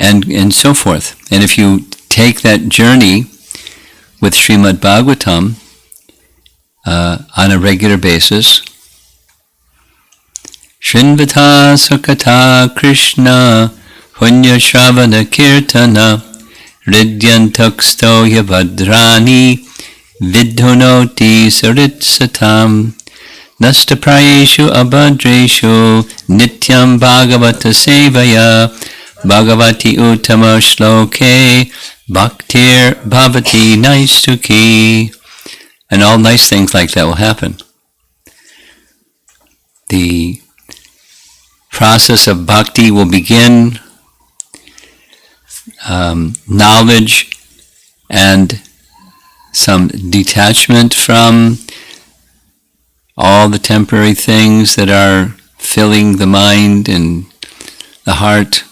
and so forth. And if you take that journey with Srimad Bhagavatam on a regular basis, Shrinvata Sakata Krishna Punya Shravana Kirtana Ridyantaksto Yavadrani Vidhunoti Saritsatam Nastaprayeshu Abhadreshu Nityam Bhagavata Sevaya Bhagavati Uttama Shloke Bhaktir Bhavati Naistuki. And all nice things like that will happen. The process of bhakti will begin, knowledge and some detachment from all the temporary things that are filling the mind and the heart.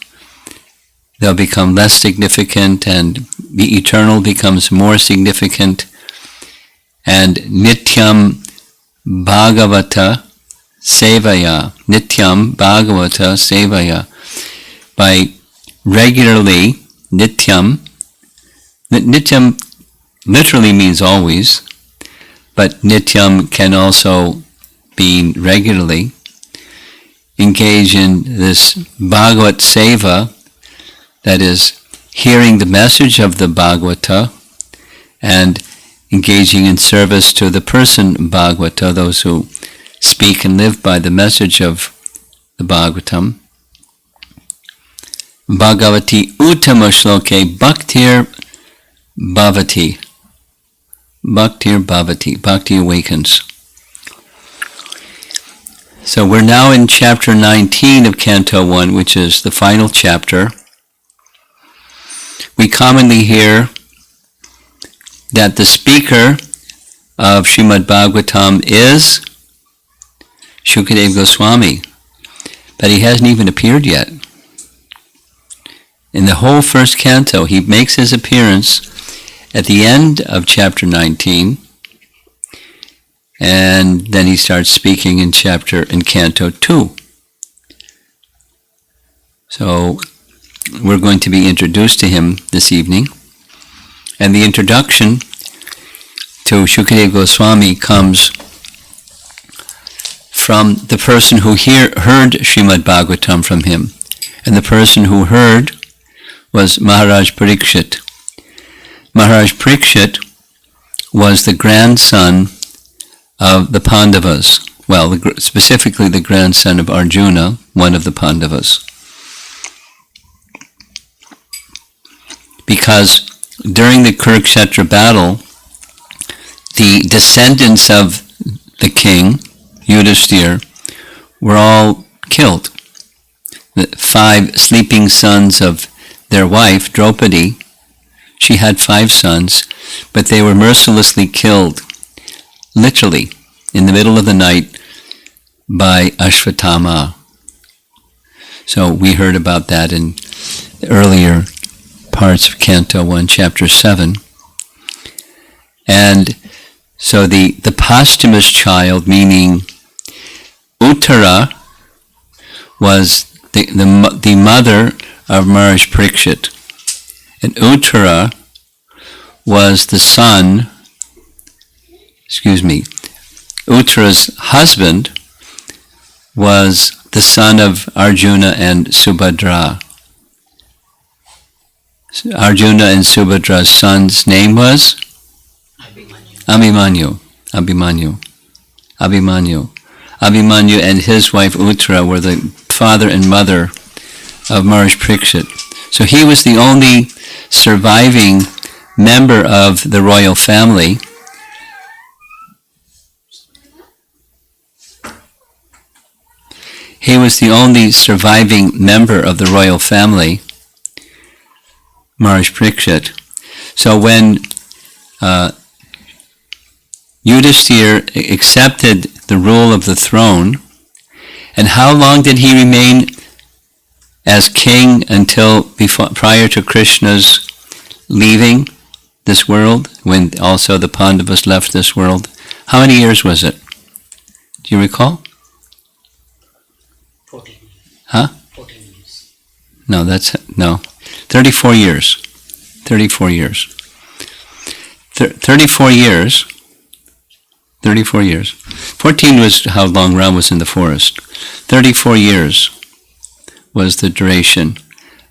They'll become less significant, and the eternal becomes more significant. And Nityam Bhagavata Sevaya, Nityam Bhagavata Sevaya, by regularly, Nityam literally means always, but Nityam can also be regularly, engage in this Bhagavat Seva, that is, hearing the message of the Bhagavata and engaging in service to the person Bhagavata, those who speak and live by the message of the Bhagavatam. Bhagavati Uttama Shloke Bhaktir Bhavati. Bhaktir Bhavati. Bhakti awakens. So we're now in chapter 19 of Canto 1, which is the final chapter. We commonly hear that the speaker of Srimad Bhagavatam is Shukadeva Goswami, but he hasn't even appeared yet. In the whole first canto, he makes his appearance at the end of chapter 19, and then he starts speaking in canto 2. So we're going to be introduced to him this evening. And the introduction to Shukadeva Goswami comes from the person who heard Srimad Bhagavatam from him. And the person who heard was Maharaj Parikshit. Maharaj Parikshit was the grandson of the Pandavas. Well, specifically the grandson of Arjuna, one of the Pandavas. Because during the Kurukshetra battle, the descendants of the king, Yudhishthira, were all killed. The 5 sleeping sons of their wife, Draupadi, she had 5 sons, but they were mercilessly killed, literally, in the middle of the night by Ashvatthama. So we heard about that in the earlier parts of Canto 1, Chapter 7. And so the posthumous child, meaning Uttara, was the mother of Maharaj Parikshit. And Uttara was the son, Uttara's husband was the son of Arjuna and Subhadra. Arjuna and Subhadra's son's name was? Abhimanyu. Abhimanyu and his wife Uttara were the father and mother of Maharaj Parikshit. So he was the only surviving member of the royal family. He was the only surviving member of the royal family, Maharaj Parikshit. So when Yudhishthira accepted the rule of the throne, and how long did he remain as king until prior to Krishna's leaving this world, when also the Pandavas left this world? How many years was it? Do you recall? 14 years. Huh? 14 years. No. 34 years. 34 years. 34 years. 34 years. 14 was how long Ram was in the forest. 34 years was the duration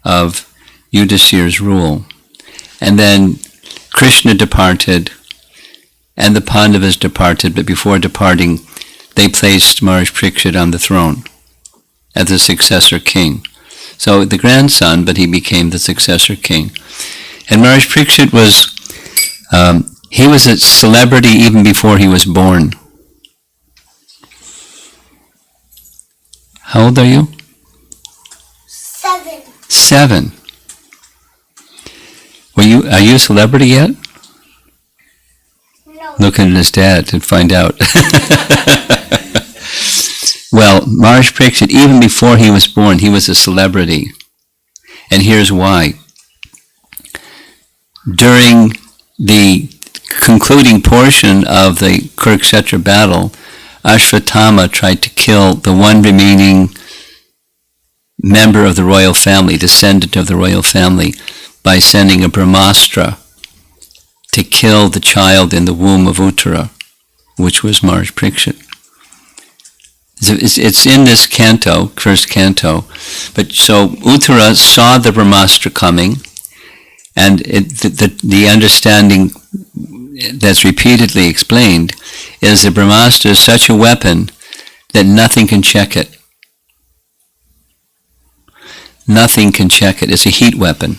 of Yudhisthira's rule. And then Krishna departed, and the Pandavas departed, but before departing, they placed Maharaj Parikshit on the throne as the successor king. So the grandson, but he became the successor king. And Maharaj Parikshit he was a celebrity even before he was born. How old are you? 7. 7. Are you a celebrity yet? No. Look at his dad and find out. Well, Maharaj Parikshit, even before he was born, he was a celebrity. And here's why. During the concluding portion of the Kurukshetra battle, Ashvatthama tried to kill the one remaining member of the royal family, descendant of the royal family, by sending a Brahmastra to kill the child in the womb of Uttara, which was Maharaj Parikshit. It's in this canto, first canto. But so Uttara saw the Brahmastra coming, and the understanding that's repeatedly explained is the Brahmastra is such a weapon that nothing can check it. Nothing can check it. It's a heat weapon,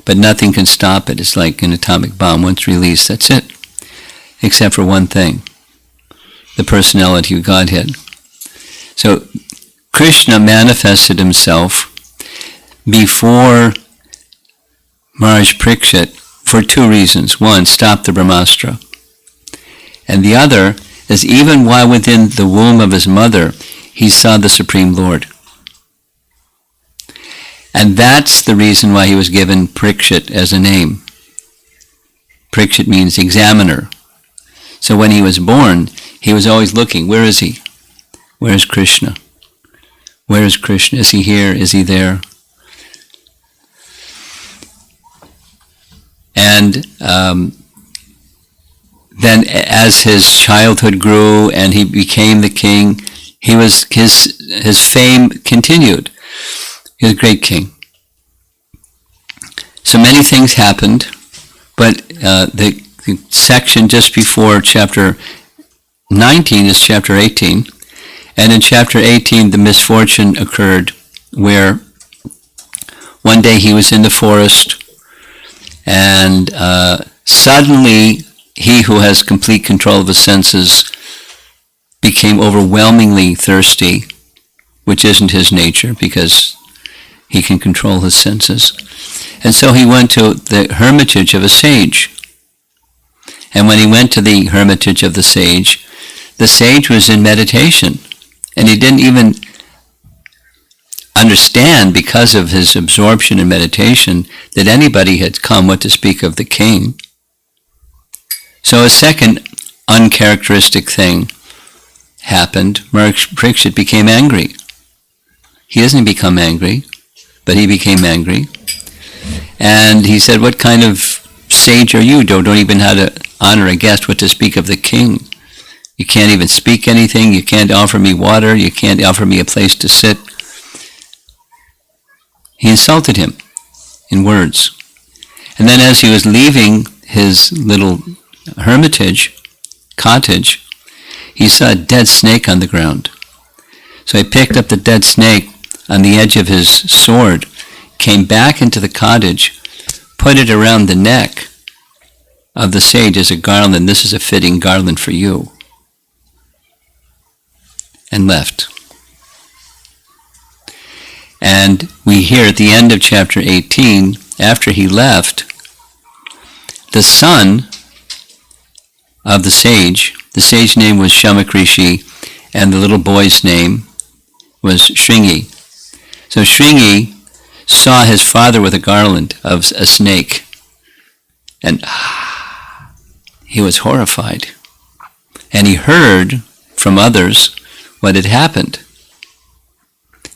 but nothing can stop it. It's like an atomic bomb. Once released, that's it. Except for one thing, the personality of Godhead. So Krishna manifested himself before Maharaj Parikshit for two reasons. One, stop the Brahmastra. And the other is even while within the womb of his mother, he saw the Supreme Lord. And that's the reason why he was given Parikshit as a name. Parikshit means examiner. So when he was born, he was always looking, where is he? Where is Krishna? Where is Krishna? Is he here? Is he there? And then as his childhood grew and he became the king, his fame continued. He was a great king. So many things happened, but the section just before chapter 19 is chapter 18. And in chapter 18, the misfortune occurred where one day he was in the forest, and suddenly he who has complete control of his senses became overwhelmingly thirsty, which isn't his nature because he can control his senses. And so he went to the hermitage of a sage. And when he went to the hermitage of the sage was in meditation. And he didn't even understand, because of his absorption in meditation, that anybody had come, what to speak of the king. So a second uncharacteristic thing happened. Maharaj Parikshit became angry. He doesn't become angry, but he became angry. And he said, what kind of sage are you? Don't even know how to honor a guest, what to speak of the king. You can't even speak anything. You can't offer me water. You can't offer me a place to sit. He insulted him in words. And then as he was leaving his little cottage, he saw a dead snake on the ground. So he picked up the dead snake on the edge of his sword, came back into the cottage, put it around the neck of the sage as a garland. This is a fitting garland for you. And left. And we hear at the end of chapter 18, after he left, the son of the sage name was Shamak Rishi, and the little boy's name was Shringi. So Shringi saw his father with a garland of a snake, and he was horrified. And he heard from others what had happened.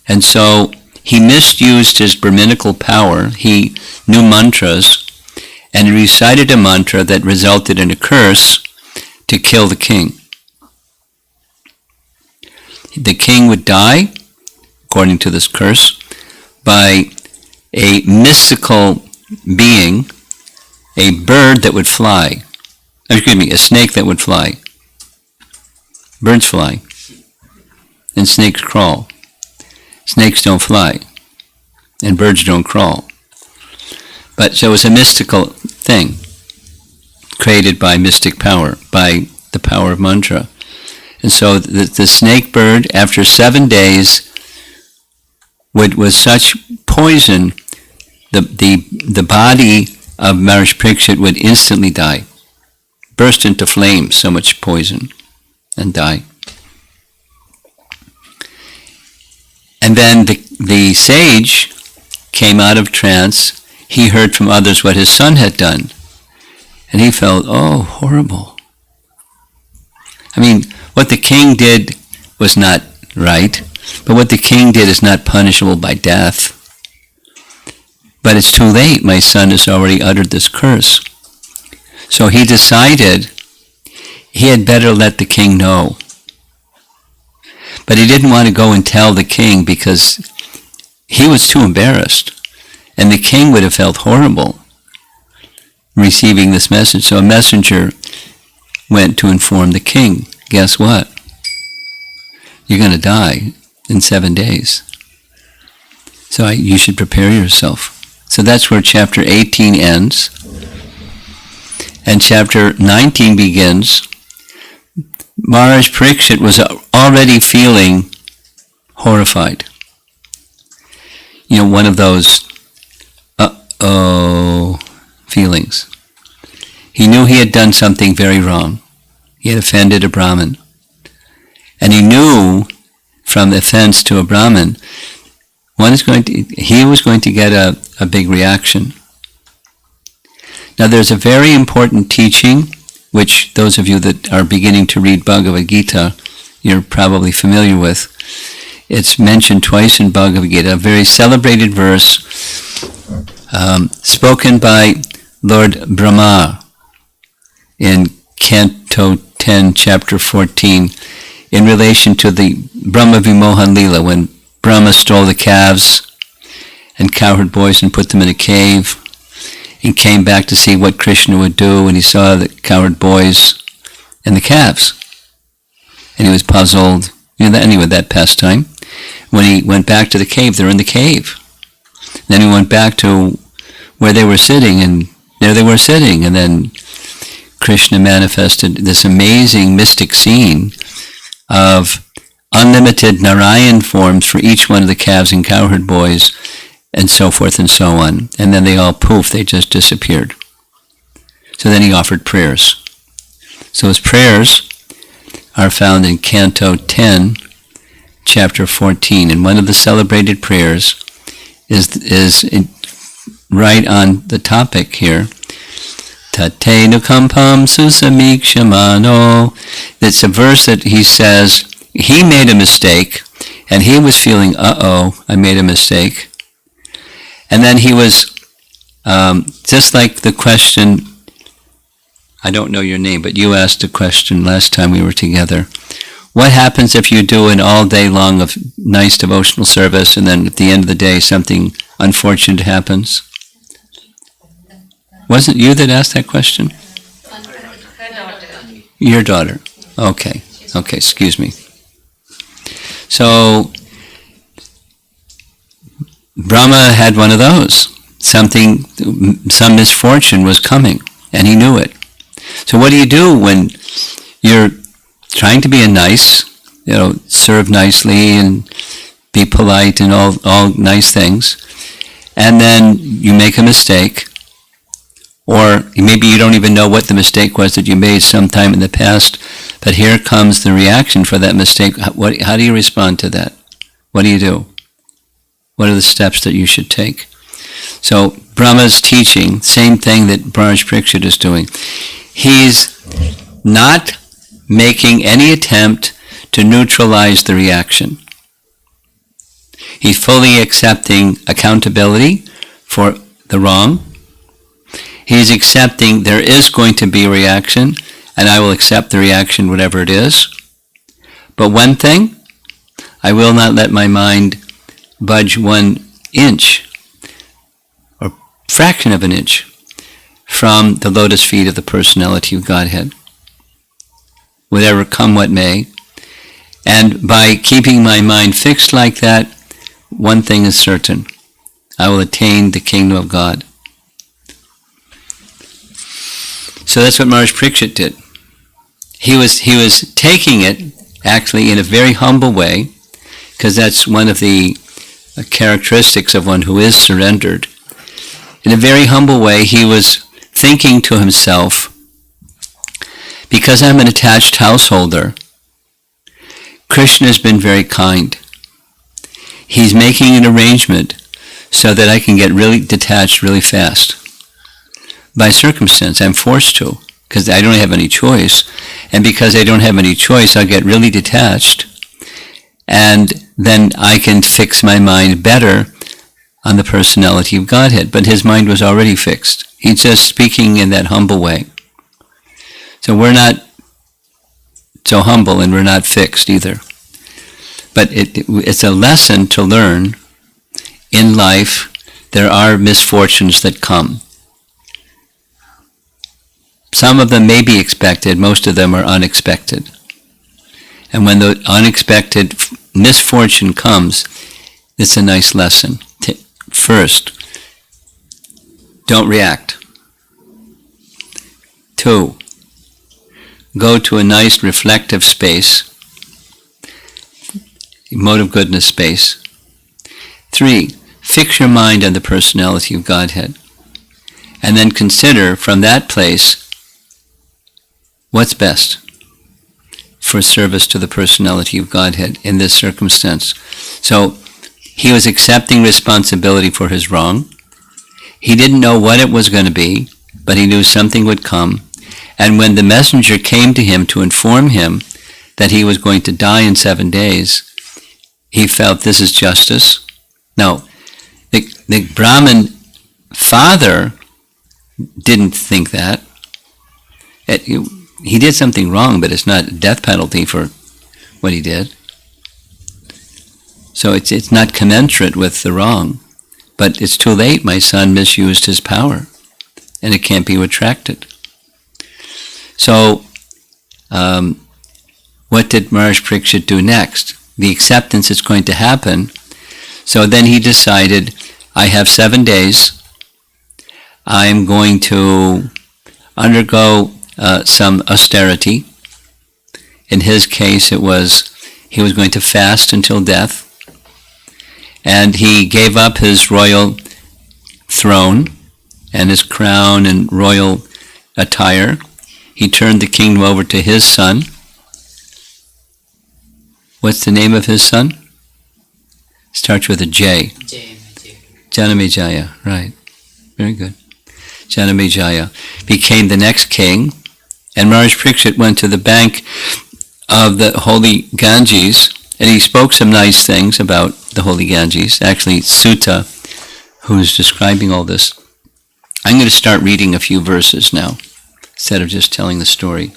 And so he misused his Brahminical power. He knew mantras, and he recited a mantra that resulted in a curse to kill the king. The king would die, according to this curse, by a mystical being, a bird that would fly. A snake that would fly. Birds fly, and snakes crawl. Snakes don't fly, and birds don't crawl. But so it was a mystical thing, created by mystic power, by the power of mantra. And so the snake bird, after 7 days, with such poison, the body of Maharaj Parikshit would instantly die, burst into flames, so much poison, and die. And then the sage came out of trance. He heard from others what his son had done, and he felt, oh, horrible. I mean, what the king did was not right, but what the king did is not punishable by death. But it's too late. My son has already uttered this curse. So he decided he had better let the king know. But he didn't want to go and tell the king because he was too embarrassed. And the king would have felt horrible receiving this message. So a messenger went to inform the king, guess what? You're going to die in 7 days. So you should prepare yourself. So that's where chapter 18 ends. And chapter 19 begins. Maharaj Parikshit was already feeling horrified. You know, one of those uh-oh feelings. He knew he had done something very wrong. He had offended a Brahmin. And he knew from the offense to a Brahmin, he was going to get a big reaction. Now there's a very important teaching, which those of you that are beginning to read Bhagavad Gita, you're probably familiar with. It's mentioned twice in Bhagavad Gita, a very celebrated verse spoken by Lord Brahma in Canto 10, Chapter 14, in relation to the Brahma Vimohan Lila, when Brahma stole the calves and cowherd boys and put them in a cave, and came back to see what Krishna would do when he saw the cowherd boys and the calves. And he was puzzled. You know, anyway, that pastime. When he went back to the cave, they're in the cave. Then he went back to where they were sitting, and there they were sitting. And then Krishna manifested this amazing mystic scene of unlimited Narayan forms for each one of the calves and cowherd boys, and so forth and so on. And then they all poof, they just disappeared. So then he offered prayers. So his prayers are found in Canto 10, Chapter 14. And one of the celebrated prayers is right on the topic here. Tate nukampam susamikshamano. It's a verse that he says he made a mistake, and he was feeling, uh-oh, I made a mistake. And then he was, just like the question, I don't know your name, but you asked a question last time we were together. What happens if you do an all day long of nice devotional service, and then at the end of the day something unfortunate happens? Wasn't you that asked that question? Your daughter. Okay, excuse me. So, Brahma had one of those. Some misfortune was coming, and he knew it. So what do you do when you're trying to be serve nicely and be polite and all nice things, and then you make a mistake, or maybe you don't even know what the mistake was that you made sometime in the past, but here comes the reaction for that mistake. How do you respond to that? What do you do? What are the steps that you should take? So Brahma's teaching, same thing that Maharaj Parikshit is doing. He's not making any attempt to neutralize the reaction. He's fully accepting accountability for the wrong. He's accepting there is going to be a reaction, and I will accept the reaction, whatever it is. But one thing, I will not let my mind budge 1 inch, or fraction of an inch, from the lotus feet of the personality of Godhead. Whatever come what may. And by keeping my mind fixed like that, one thing is certain. I will attain the kingdom of God. So that's what Maharaj Parikshit did. He was taking it actually in a very humble way, because that's one of the characteristics of one who is surrendered. In a very humble way, he was thinking to himself, because I'm an attached householder, Krishna has been very kind. He's making an arrangement so that I can get really detached really fast. By circumstance, I'm forced to, because I don't have any choice. And because I don't have any choice, I'll get really detached. And then I can fix my mind better on the personality of Godhead. But his mind was already fixed. He's just speaking in that humble way. So we're not so humble and we're not fixed either. But it's a lesson to learn. In life, there are misfortunes that come. Some of them may be expected, most of them are unexpected. And when the unexpected misfortune comes, it's a nice lesson. First, don't react. 2, go to a nice reflective space, mode of goodness space. 3, fix your mind on the personality of Godhead. And then consider from that place what's best for service to the personality of Godhead in this circumstance. So he was accepting responsibility for his wrong. He didn't know what it was going to be, but he knew something would come. And when the messenger came to him to inform him that he was going to die in 7 days, he felt this is justice. Now, the Brahmin father didn't think that. He did something wrong, but it's not a death penalty for what he did. So it's not commensurate with the wrong. But it's too late, my son misused his power, and it can't be retracted. So, what did Maharaj Parikshit do next? The acceptance is going to happen. So then he decided, I have 7 days. I'm going to undergo some austerity. In his case, he was going to fast until death. And he gave up his royal throne and his crown and royal attire. He turned the kingdom over to his son. What's the name of his son? Starts with a J. Janamejaya, right. Very good. Janamejaya became the next king, and Maharaj Parikshit went to the bank of the holy Ganges, and he spoke some nice things about the holy Ganges. Actually, Sutta, who's describing all this. I'm going to start reading a few verses now, instead of just telling the story.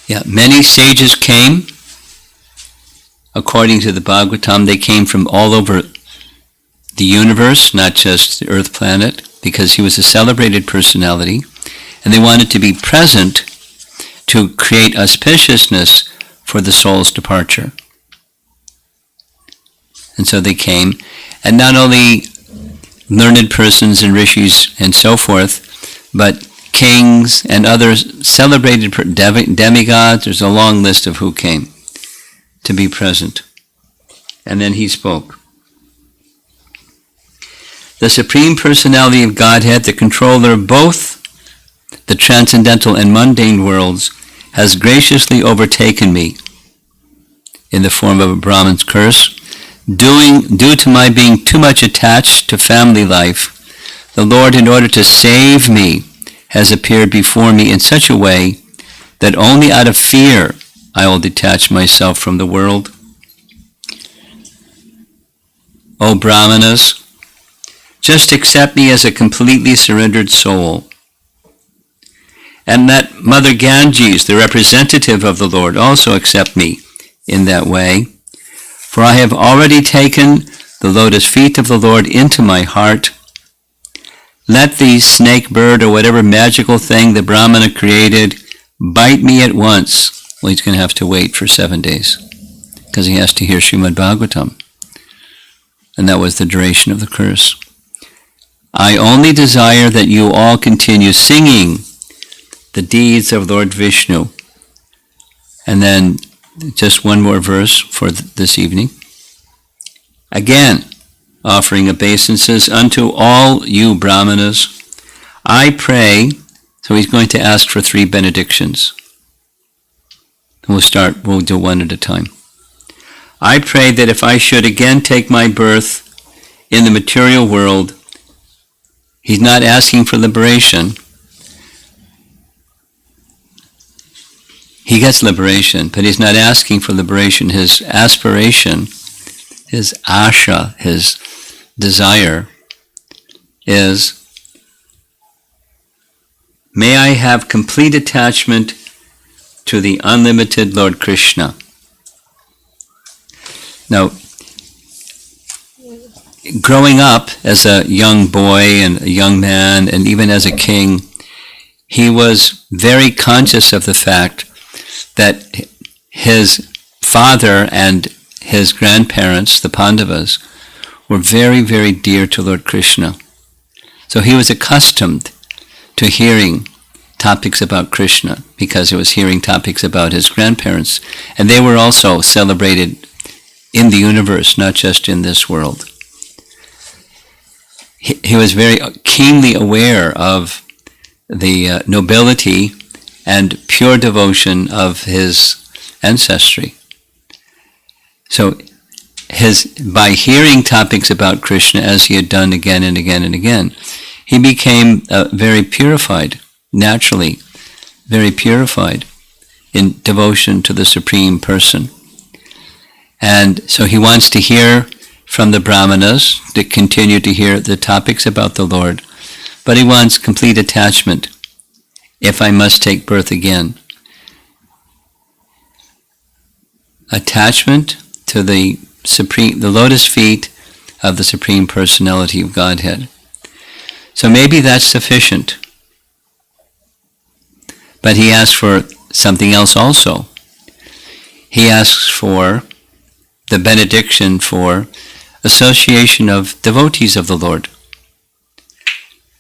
Yeah, many sages came. According to the Bhagavatam, they came from all over the universe, not just the earth planet, because he was a celebrated personality, and they wanted to be present to create auspiciousness for the soul's departure. And so they came, and not only learned persons and rishis and so forth, but kings and other celebrated demigods. There's a long list of who came to be present. And then he spoke. The Supreme Personality of Godhead, the controller of both the transcendental and mundane worlds, has graciously overtaken me in the form of a Brahman's curse due to my being too much attached to family life, the Lord, in order to save me, has appeared before me in such a way that only out of fear I will detach myself from the world. O Brahmanas, just accept me as a completely surrendered soul. And let Mother Ganges, the representative of the Lord, also accept me in that way. For I have already taken the lotus feet of the Lord into my heart. Let the snake bird or whatever magical thing the Brahmana created bite me at once. Well, he's going to have to wait for 7 days because he has to hear Srimad Bhagavatam. And that was the duration of the curse. I only desire that you all continue singing the deeds of Lord Vishnu. And then just one more verse for this evening. Again, offering obeisances unto all you Brahmanas, I pray. So he's going to ask for 3 benedictions. We'll do one at a time. I pray that if I should again take my birth in the material world, he's not asking for liberation. He gets liberation, but he's not asking for liberation. His aspiration, his asha, his desire is, may I have complete attachment to the unlimited Lord Krishna. Now, growing up as a young boy and a young man, and even as a king, he was very conscious of the fact that his father and his grandparents, the Pandavas, were very, very dear to Lord Krishna. So he was accustomed to hearing topics about Krishna because he was hearing topics about his grandparents. And they were also celebrated in the universe, not just in this world. He was very keenly aware of the nobility and pure devotion of his ancestry. So by hearing topics about Krishna, as he had done again and again and again, he became very purified, naturally, very purified in devotion to the Supreme Person. And so he wants to hear from the Brahmanas, to continue to hear the topics about the Lord, but he wants complete attachment if I must take birth again. Attachment to the lotus feet of the Supreme Personality of Godhead. So maybe that's sufficient. But he asks for something else also. He asks for the benediction for association of devotees of the Lord.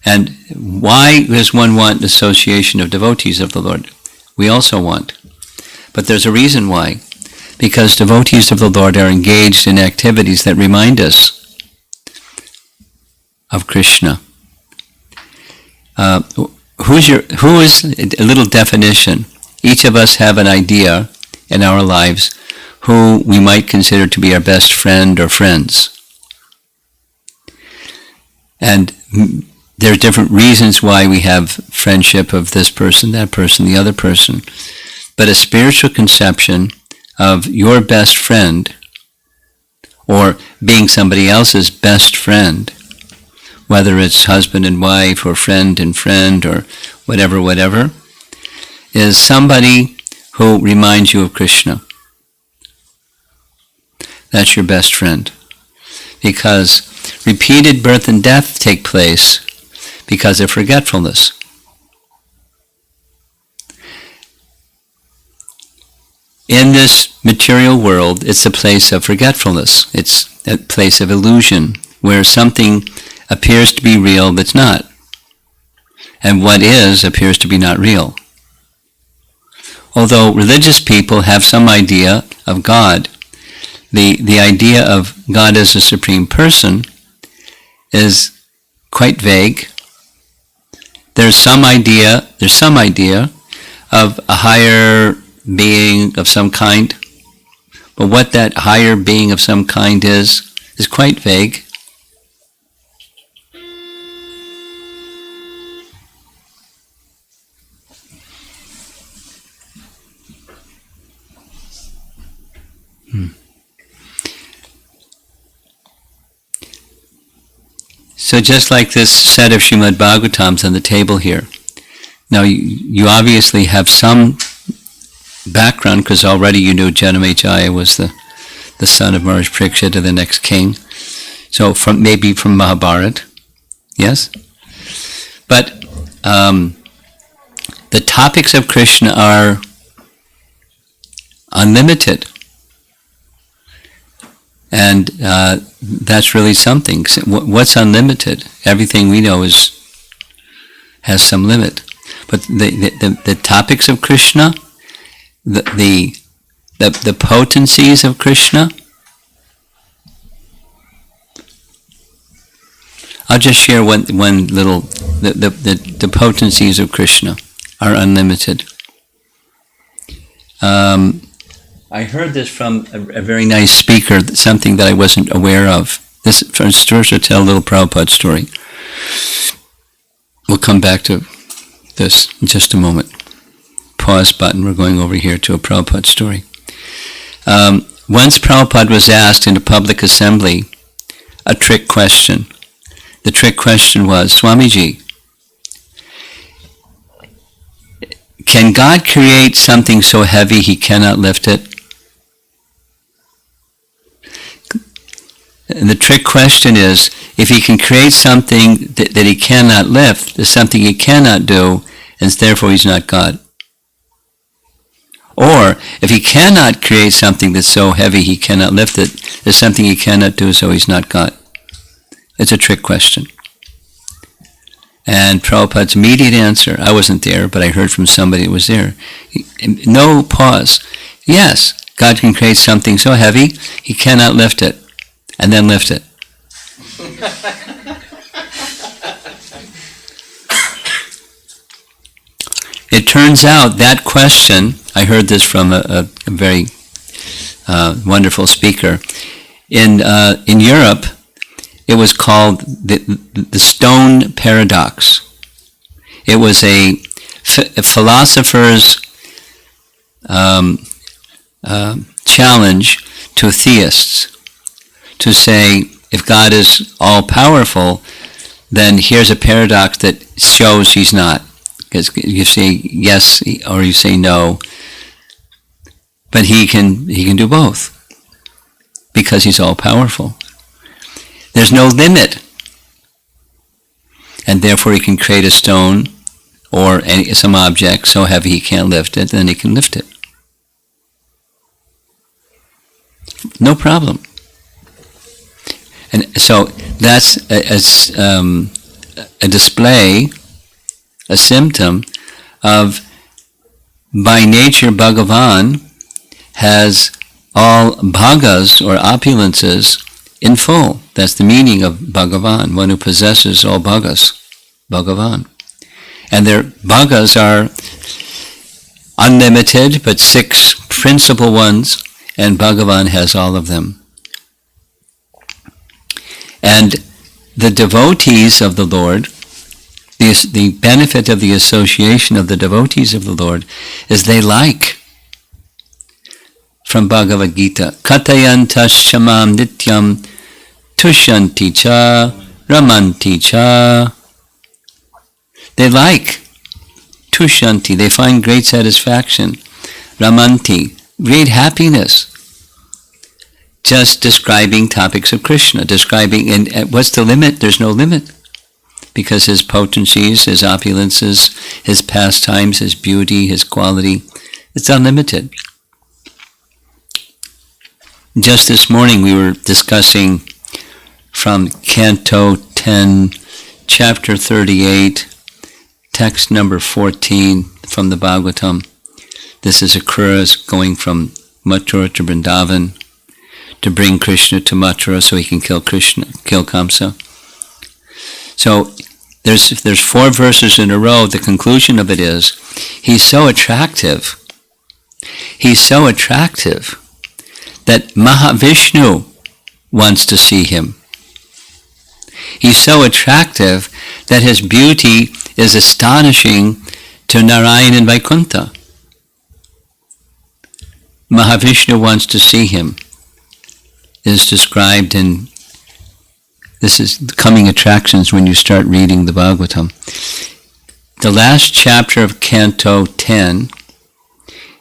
And why does one want association of devotees of the Lord? We also want. But there's a reason why. Because devotees of the Lord are engaged in activities that remind us of Krishna. Who is a little definition? Each of us have an idea in our lives who we might consider to be our best friend or friends. And there are different reasons why we have friendship of this person, that person, the other person. But a spiritual conception of your best friend, or being somebody else's best friend, whether it's husband and wife, or friend and friend, or whatever, is somebody who reminds you of Krishna. That's your best friend. Because repeated birth and death take place because of forgetfulness. In this material world, it's a place of forgetfulness. It's a place of illusion, where something appears to be real but's not. And what is appears to be not real. Although religious people have some idea of God, the idea of God as a supreme person is quite vague. There's some idea of a higher being of some kind, But what that higher being of some kind is quite vague. So just like this set of Srimad Bhagavatams on the table here, now you obviously have some background because already you knew Janamejaya was the son of Maharaj Parikshit, the next king. So maybe from Mahabharata, yes? But the topics of Krishna are unlimited. And that's really something. What's unlimited? Everything we know has some limit. But the topics of Krishna, the potencies of Krishna, I'll just share one little. The potencies of Krishna are unlimited. I heard this from a very nice speaker, something that I wasn't aware of. This from Sturza tell a little Prabhupada story. We'll come back to this in just a moment. Pause button, we're going over here to a Prabhupada story. Once Prabhupada was asked in a public assembly a trick question. The trick question was, Swamiji, can God create something so heavy he cannot lift it? And the trick question is, if he can create something that he cannot lift, there's something he cannot do, and therefore he's not God. Or, if he cannot create something that's so heavy he cannot lift it, there's something he cannot do, so he's not God. It's a trick question. And Prabhupada's immediate answer, I wasn't there, but I heard from somebody who was there. No pause. Yes, God can create something so heavy, he cannot lift it. And then lift it. It turns out that question, I heard this from a very wonderful speaker. In Europe, it was called the stone paradox. It was a philosopher's challenge to theists. To say, if God is all-powerful, then here's a paradox that shows he's not. Because you say yes or you say no, but he can do both, because he's all-powerful. There's no limit, and therefore he can create a stone or some object so heavy he can't lift it, then he can lift it. No problem. And so that's a display, a symptom of, by nature, Bhagavan has all bhagas or opulences in full. That's the meaning of Bhagavan, one who possesses all bhagas, Bhagavan. And their bhagas are unlimited, but 6 principal ones, and Bhagavan has all of them. And the devotees of the Lord, the benefit of the association of the devotees of the Lord is they like, from Bhagavad Gita, Katayantas shamam nityam tushyanti cha ramanti cha. They like tushyanti, they find great satisfaction. Ramanti, great happiness. Just describing topics of Krishna, describing, and what's the limit? There's no limit. Because his potencies, his opulences, his pastimes, his beauty, his quality, it's unlimited. Just this morning we were discussing from Canto 10, Chapter 38, text number 14 from the Bhagavatam. This is Akrura going from Mathura to Vrindavan to bring Krishna to Mathura so he can kill Kamsa. So there's 4 verses in a row. The conclusion of it is, he's so attractive that Mahavishnu wants to see him. He's so attractive that his beauty is astonishing to Narayan and Vaikuntha. Mahavishnu wants to see him. It is described in, this is coming attractions when you start reading the Bhagavatam. The last chapter of Canto 10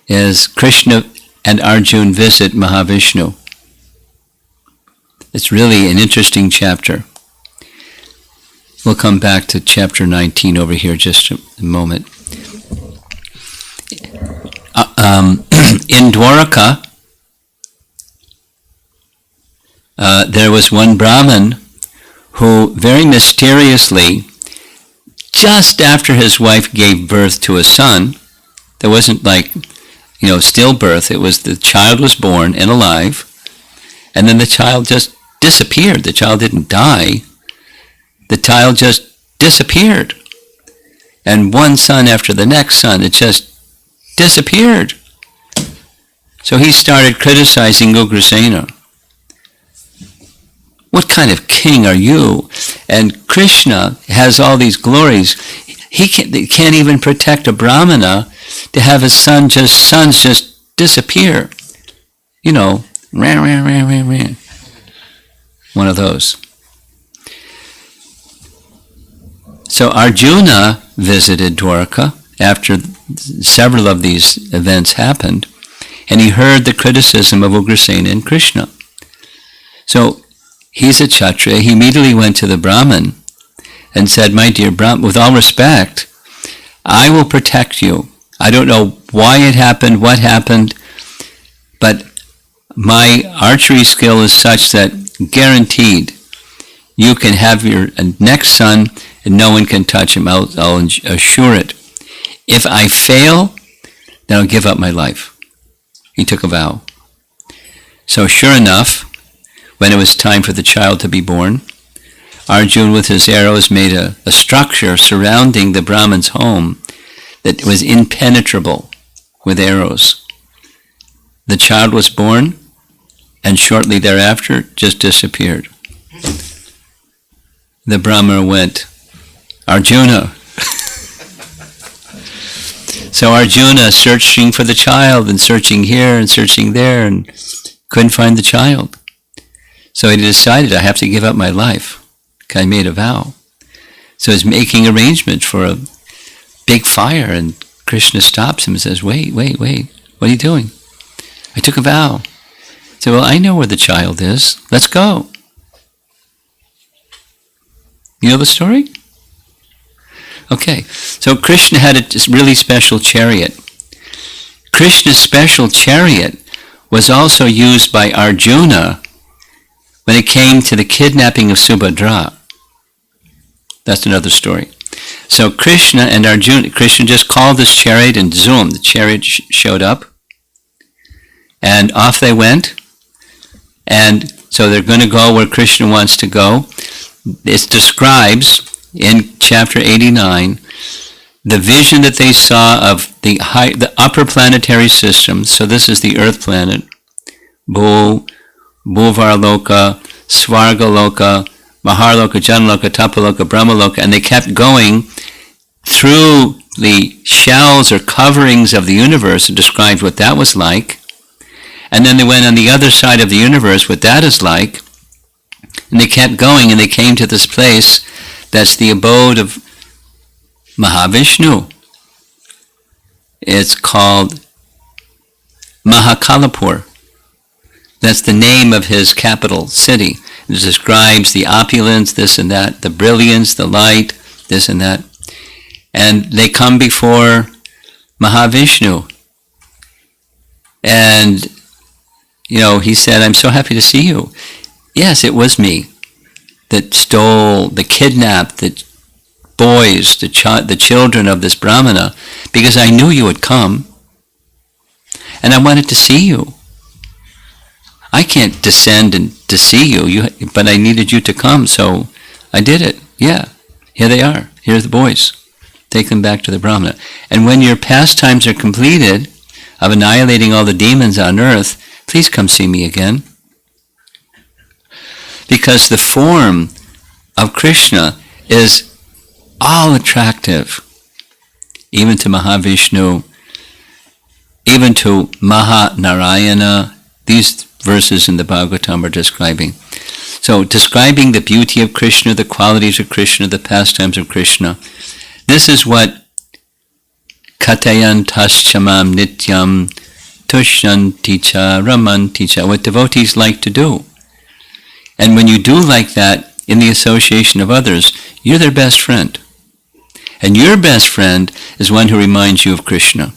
is Krishna and Arjuna visit Mahavishnu. It's really an interesting chapter. We'll come back to chapter 19 over here just a moment. In Dwaraka, there was one Brahmin who very mysteriously, just after his wife gave birth to a son, there wasn't like, stillbirth, it was the child was born and alive, and then the child just disappeared. The child didn't die. The child just disappeared. And one son after the next son, it just disappeared. So he started criticizing Ugrasena. What kind of king are you? And Krishna has all these glories. He can't even protect a Brahmana to have his sons just disappear. Ran. One of those. So Arjuna visited Dwaraka after several of these events happened, and he heard the criticism of Ugrasena and Krishna. So he's a Kshatriya. He immediately went to the Brahmin and said, "My dear Brahmin, with all respect, I will protect you. I don't know why it happened, what happened, but my archery skill is such that guaranteed you can have your next son and no one can touch him. I'll assure it. If I fail, then I'll give up my life." He took a vow. So sure enough, when it was time for the child to be born, Arjuna with his arrows made a structure surrounding the Brahmin's home that was impenetrable with arrows. The child was born, and shortly thereafter just disappeared. The Brahmana went, "Arjuna." So Arjuna searching for the child and searching here and searching there and couldn't find the child. So he decided, I have to give up my life. I made a vow. So he's making arrangements for a big fire, and Krishna stops him and says, wait, what are you doing? I took a vow. He said, well, I know where the child is. Let's go. You know the story? Okay, so Krishna had a really special chariot. Krishna's special chariot was also used by Arjuna when it came to the kidnapping of Subhadra. That's another story. So Krishna and Arjuna, Krishna just called his chariot and zoom, the chariot showed up. And off they went. And so they're going to go where Krishna wants to go. It describes in chapter 89 the vision that they saw of the upper planetary system. So this is the Earth planet. Bhuvarloka, Svargaloka, Maharloka, Janaloka, Tapaloka, Brahmaloka, and they kept going through the shells or coverings of the universe and described what that was like. And then they went on the other side of the universe, what that is like. And they kept going and they came to this place that's the abode of Mahavishnu. It's called Mahakalapur. That's the name of his capital city. It describes the opulence, this and that, the brilliance, the light, this and that. And they come before Mahavishnu. And, he said, I'm so happy to see you. Yes, it was me that stole, that kidnapped the boys, the children of this Brahmana, because I knew you would come. And I wanted to see you. I can't descend and to see you, but I needed you to come, so I did it. Yeah, here they are. Here are the boys. Take them back to the Brahmana. And when your pastimes are completed of annihilating all the demons on earth, please come see me again. Because the form of Krishna is all attractive, even to Mahavishnu, even to Mahanarayana. These verses in the Bhagavatam are describing. So, describing the beauty of Krishna, the qualities of Krishna, the pastimes of Krishna. This is what Katayan Taschamam Nityam Tushyanticha Ramanticha, what devotees like to do. And when you do like that in the association of others, you're their best friend. And your best friend is one who reminds you of Krishna.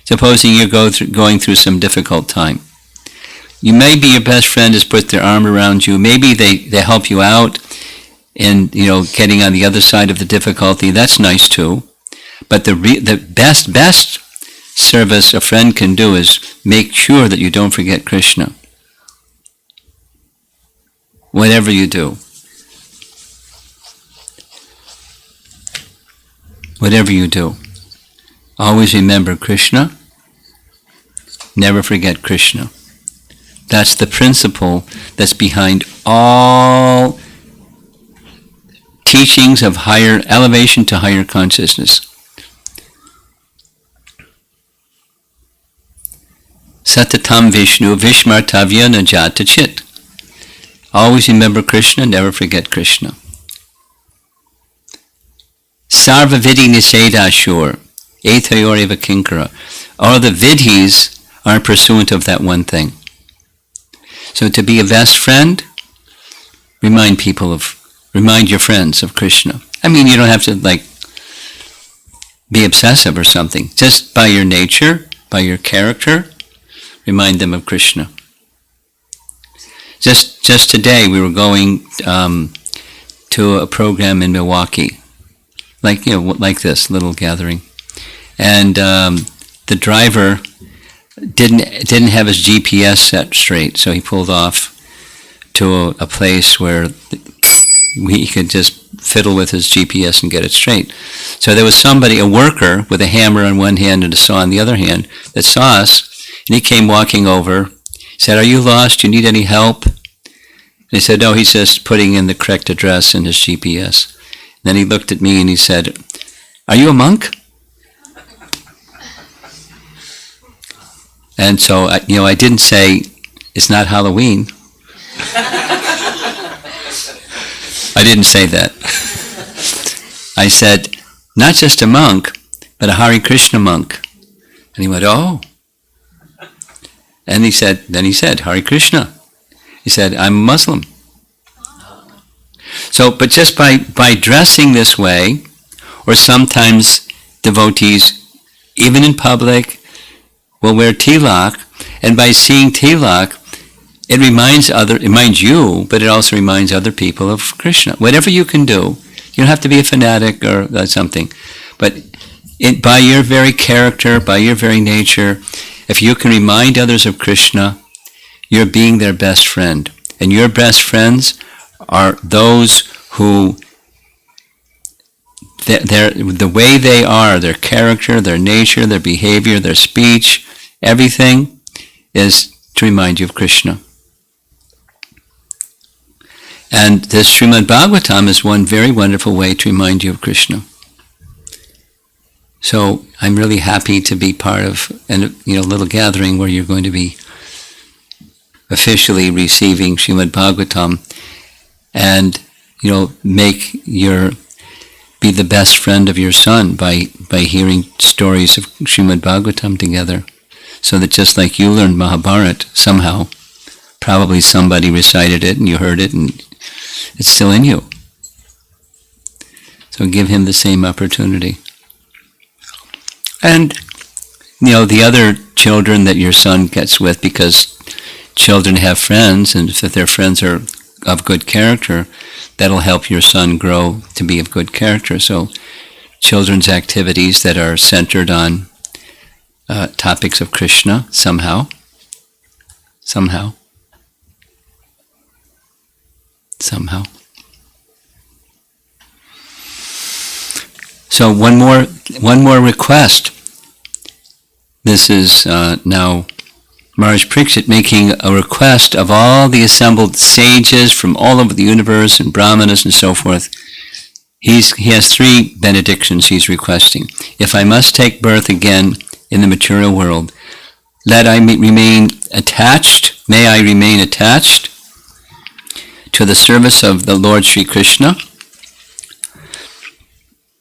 Supposing you're going through some difficult time. Maybe your best friend has put their arm around you. Maybe they help you out in getting on the other side of the difficulty. That's nice too. But the best service a friend can do is make sure that you don't forget Krishna. Whatever you do. Whatever you do. Always remember Krishna. Never forget Krishna. That's the principle that's behind all teachings of higher elevation to higher consciousness. Satatam Vishnu Vishmartavya Najata Chit. Always remember Krishna, never forget Krishna. Sarva Vidhi Niseda Shur. Etayor Eva Kinkara. All the vidhis are pursuant of that one thing. So to be a best friend, remind your friends of Krishna. I mean, you don't have to be obsessive or something. Just by your nature, by your character, remind them of Krishna. Just today we were going to a program in Milwaukee, like this little gathering, and the driver didn't have his GPS set straight, so he pulled off to a place where he could just fiddle with his GPS and get it straight. So there was somebody, a worker, with a hammer in one hand and a saw in the other hand, that saw us, and he came walking over. He said, "Are you lost? Do you need any help?" And he said, "No, he's just putting in the correct address in his GPS." And then he looked at me and he said, "Are you a monk?" And so, I didn't say, "It's not Halloween." I didn't say that. I said, "Not just a monk, but a Hare Krishna monk." And he went, "Oh." And then he said, "Hare Krishna." He said, "I'm a Muslim." So, but just by dressing this way, or sometimes devotees, even in public, will wear tilak, and by seeing tilak, it reminds you, but it also reminds other people of Krishna. Whatever you can do, you don't have to be a fanatic or something, but by your very character, by your very nature, if you can remind others of Krishna, you're being their best friend. And your best friends are those who, the way they are, their character, their nature, their behavior, their speech, everything is to remind you of Krishna. And this Srimad Bhagavatam is one very wonderful way to remind you of Krishna. So I'm really happy to be part of a little gathering where you're going to be officially receiving Srimad Bhagavatam, and be the best friend of your son by hearing stories of Srimad Bhagavatam together. So that just like you learned Mahabharata somehow, probably somebody recited it and you heard it and it's still in you. So give him the same opportunity. And, the other children that your son gets with, because children have friends, and if their friends are of good character, that'll help your son grow to be of good character. So children's activities that are centered on topics of Krishna, somehow. So one more request. This is now Maharaj Pariksit making a request of all the assembled sages from all over the universe and brahmanas and so forth. He has 3 benedictions he's requesting. If I must take birth again in the material world, let I remain attached, may I remain attached to the service of the Lord Sri Krishna.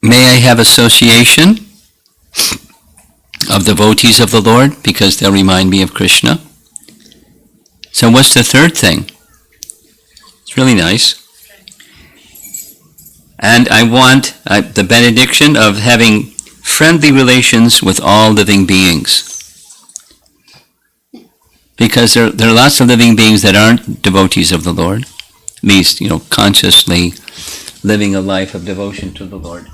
May I have association of devotees of the Lord, because they'll remind me of Krishna. So what's the third thing? It's really nice. And I want the benediction of having friendly relations with all living beings. Because there are lots of living beings that aren't devotees of the Lord, at least, consciously living a life of devotion to the Lord.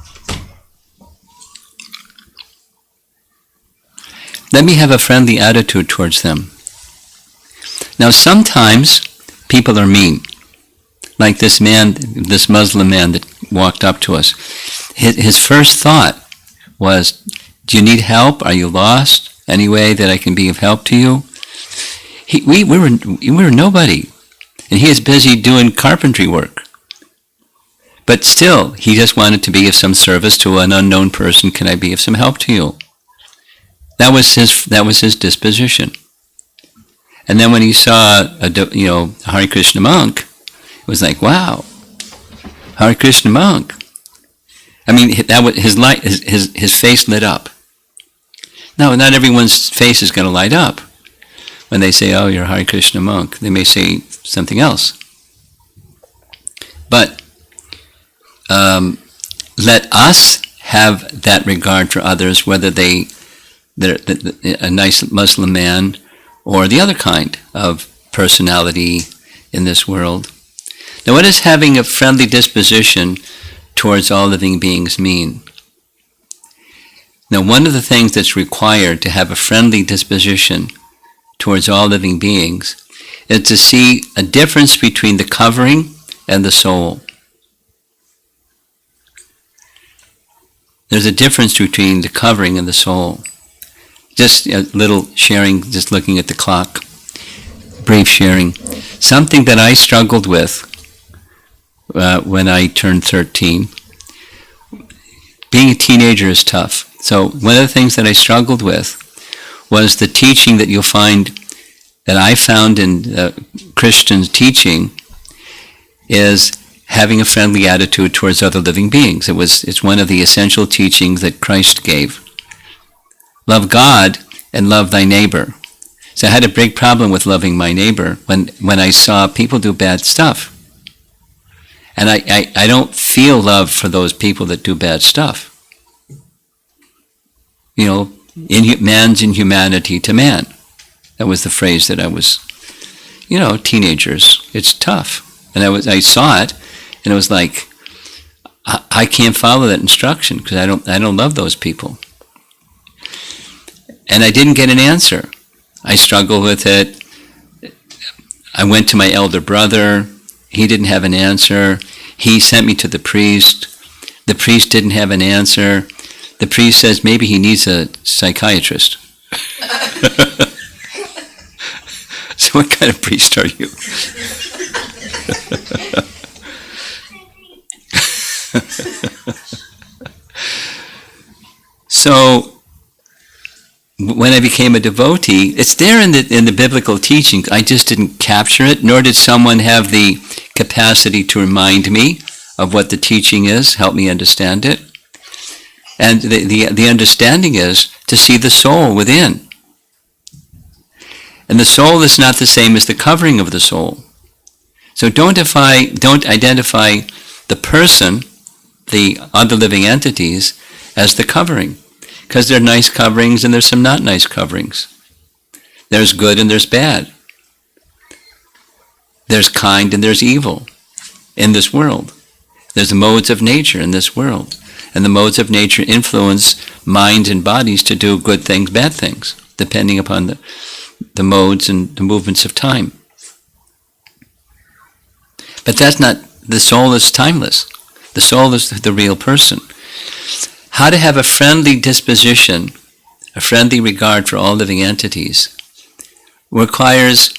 Let me have a friendly attitude towards them. Now sometimes people are mean. Like this man, this Muslim man that walked up to us. His first thought was, do you need help? Are you lost? Any way that I can be of help to you? We were nobody. And he is busy doing carpentry work. But still, he just wanted to be of some service to an unknown person. Can I be of some help to you? That was his disposition. And then when he saw a Hare Krishna monk, it was like, wow, Hare Krishna monk. I mean, that was his face lit up. Now, not everyone's face is going to light up when they say, oh, you're a Hare Krishna monk. They may say something else. But let us have that regard for others, whether they're a nice Muslim man or the other kind of personality in this world. Now, what does having a friendly disposition towards all living beings mean? Now, one of the things that's required to have a friendly disposition towards all living beings is to see a difference between the covering and the soul. There's a difference between the covering and the soul. Just a little sharing, just looking at the clock, brief sharing. Something that I struggled with when I turned 13. Being a teenager is tough. So one of the things that I struggled with was the teaching that you'll find, that I found in Christian teaching, is having a friendly attitude towards other living beings. It's one of the essential teachings that Christ gave. Love God and love thy neighbor. So I had a big problem with loving my neighbor when I saw people do bad stuff. And I don't feel love for those people that do bad stuff. Man's inhumanity to man. That was the phrase that I was, teenagers. It's tough. And I saw it, and it was like, I can't follow that instruction because I don't love those people. And I didn't get an answer. I struggled with it. I went to my elder brother. He didn't have an answer. He sent me to the priest. The priest didn't have an answer. The priest says maybe he needs a psychiatrist. So what kind of priest are you? So when I became a devotee, it's there in the biblical teaching. I just didn't capture it, nor did someone have the capacity to remind me of what the teaching is, help me understand it. And the understanding is to see the soul within. And the soul is not the same as the covering of the soul. So don't identify the person, the other living entities, as the covering. Because there are nice coverings and there's some not nice coverings. There's good and there's bad. There's kind and there's evil in this world. There's the modes of nature in this world. And the modes of nature influence minds and bodies to do good things, bad things, depending upon the modes and the movements of time. But that's not, the soul is timeless. The soul is the real person. How to have a friendly disposition, a friendly regard for all living entities, requires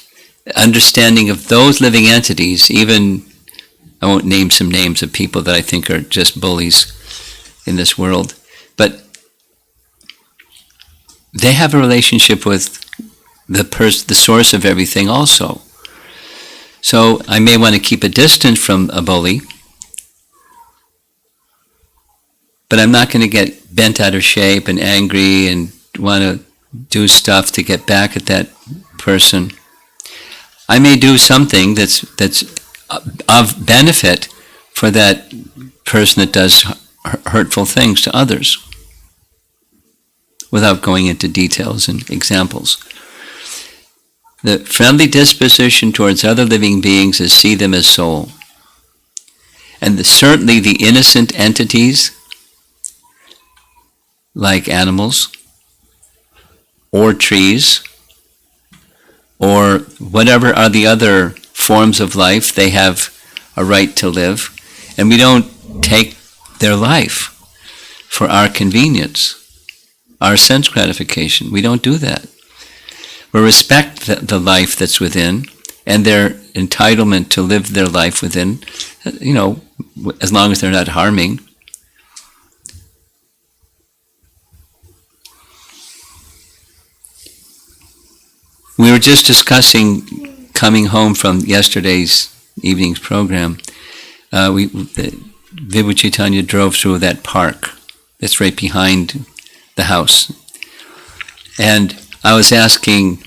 understanding of those living entities. Even, I won't name some names of people that I think are just bullies in this world, but they have a relationship with the source of everything also. So I may want to keep a distance from a bully, but I'm not going to get bent out of shape and angry and want to do stuff to get back at that person. I may do something that's of benefit for that person that does hurtful things to others, without going into details and examples. The friendly disposition towards other living beings is see them as soul. And certainly the innocent entities, like animals, or trees, or whatever are the other forms of life, they have a right to live. And we don't take their life for our convenience, our sense gratification. We don't do that. We respect the life that's within and their entitlement to live their life within, as long as they're not harming. We were just discussing, coming home from yesterday's evening's program, Vibhu Chaitanya drove through that park that's right behind the house. And I was asking,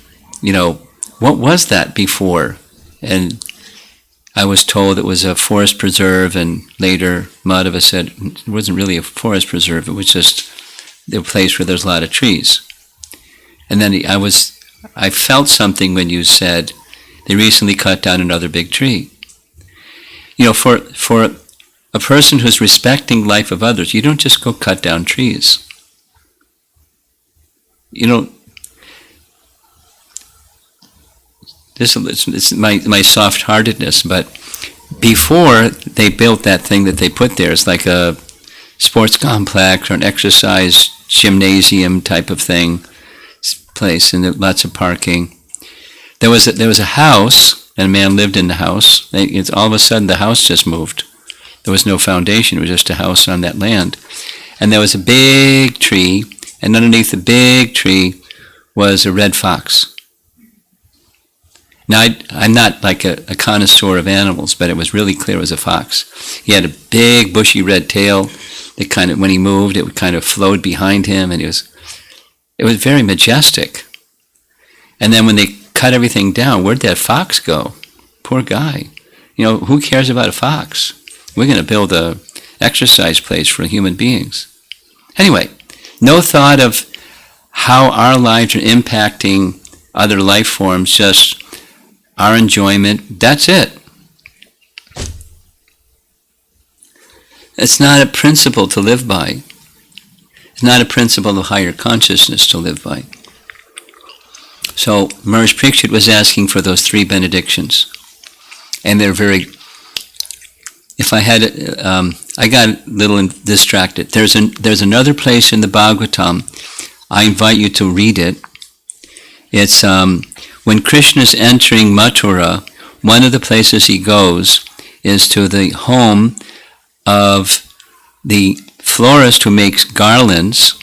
what was that before? And I was told it was a forest preserve, and later Madhava said it wasn't really a forest preserve, it was just a place where there's a lot of trees. And then I felt something when you said they recently cut down another big tree. For a person who's respecting life of others, you don't just go cut down trees. It's my soft-heartedness, but before they built that thing that they put there, it's like a sports complex or an exercise gymnasium type of thing, place, and lots of parking. There was a house, and a man lived in the house. All of a sudden, the house just moved. There was no foundation. It was just a house on that land. And there was a big tree, and underneath the big tree was a red fox. Now, I'm not like a connoisseur of animals, but it was really clear it was a fox. He had a big, bushy red tail that kind of, when he moved, it kind of flowed behind him, and it was very majestic. And then when they cut everything down, where'd that fox go? Poor guy. Who cares about a fox? We're going to build a exercise place for human beings. Anyway, no thought of how our lives are impacting other life forms, just our enjoyment. That's it. It's not a principle to live by. It's not a principle of higher consciousness to live by. So Maharaj Parikshit was asking for those 3 benedictions. And they're very, if I had, I got a little distracted. There's another place in the Bhagavatam. I invite you to read it. It's when Krishna's entering Mathura, one of the places he goes is to the home of the florist who makes garlands.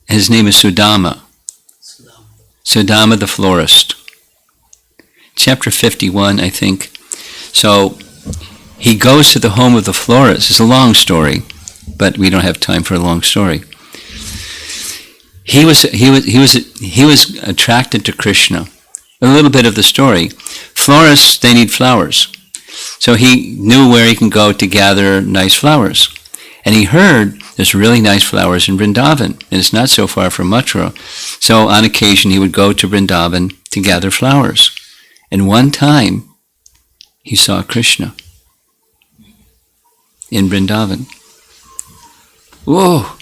His name is Sudama. Sudama the florist. Chapter 51, I think. So he goes to the home of the florist. It's a long story, but we don't have time for a long story. He was attracted to Krishna. A little bit of the story. Florists, they need flowers. So he knew where he can go to gather nice flowers. And he heard there's really nice flowers in Vrindavan, and it's not so far from Mathura. So on occasion he would go to Vrindavan to gather flowers. And one time he saw Krishna in Vrindavan. Whoa!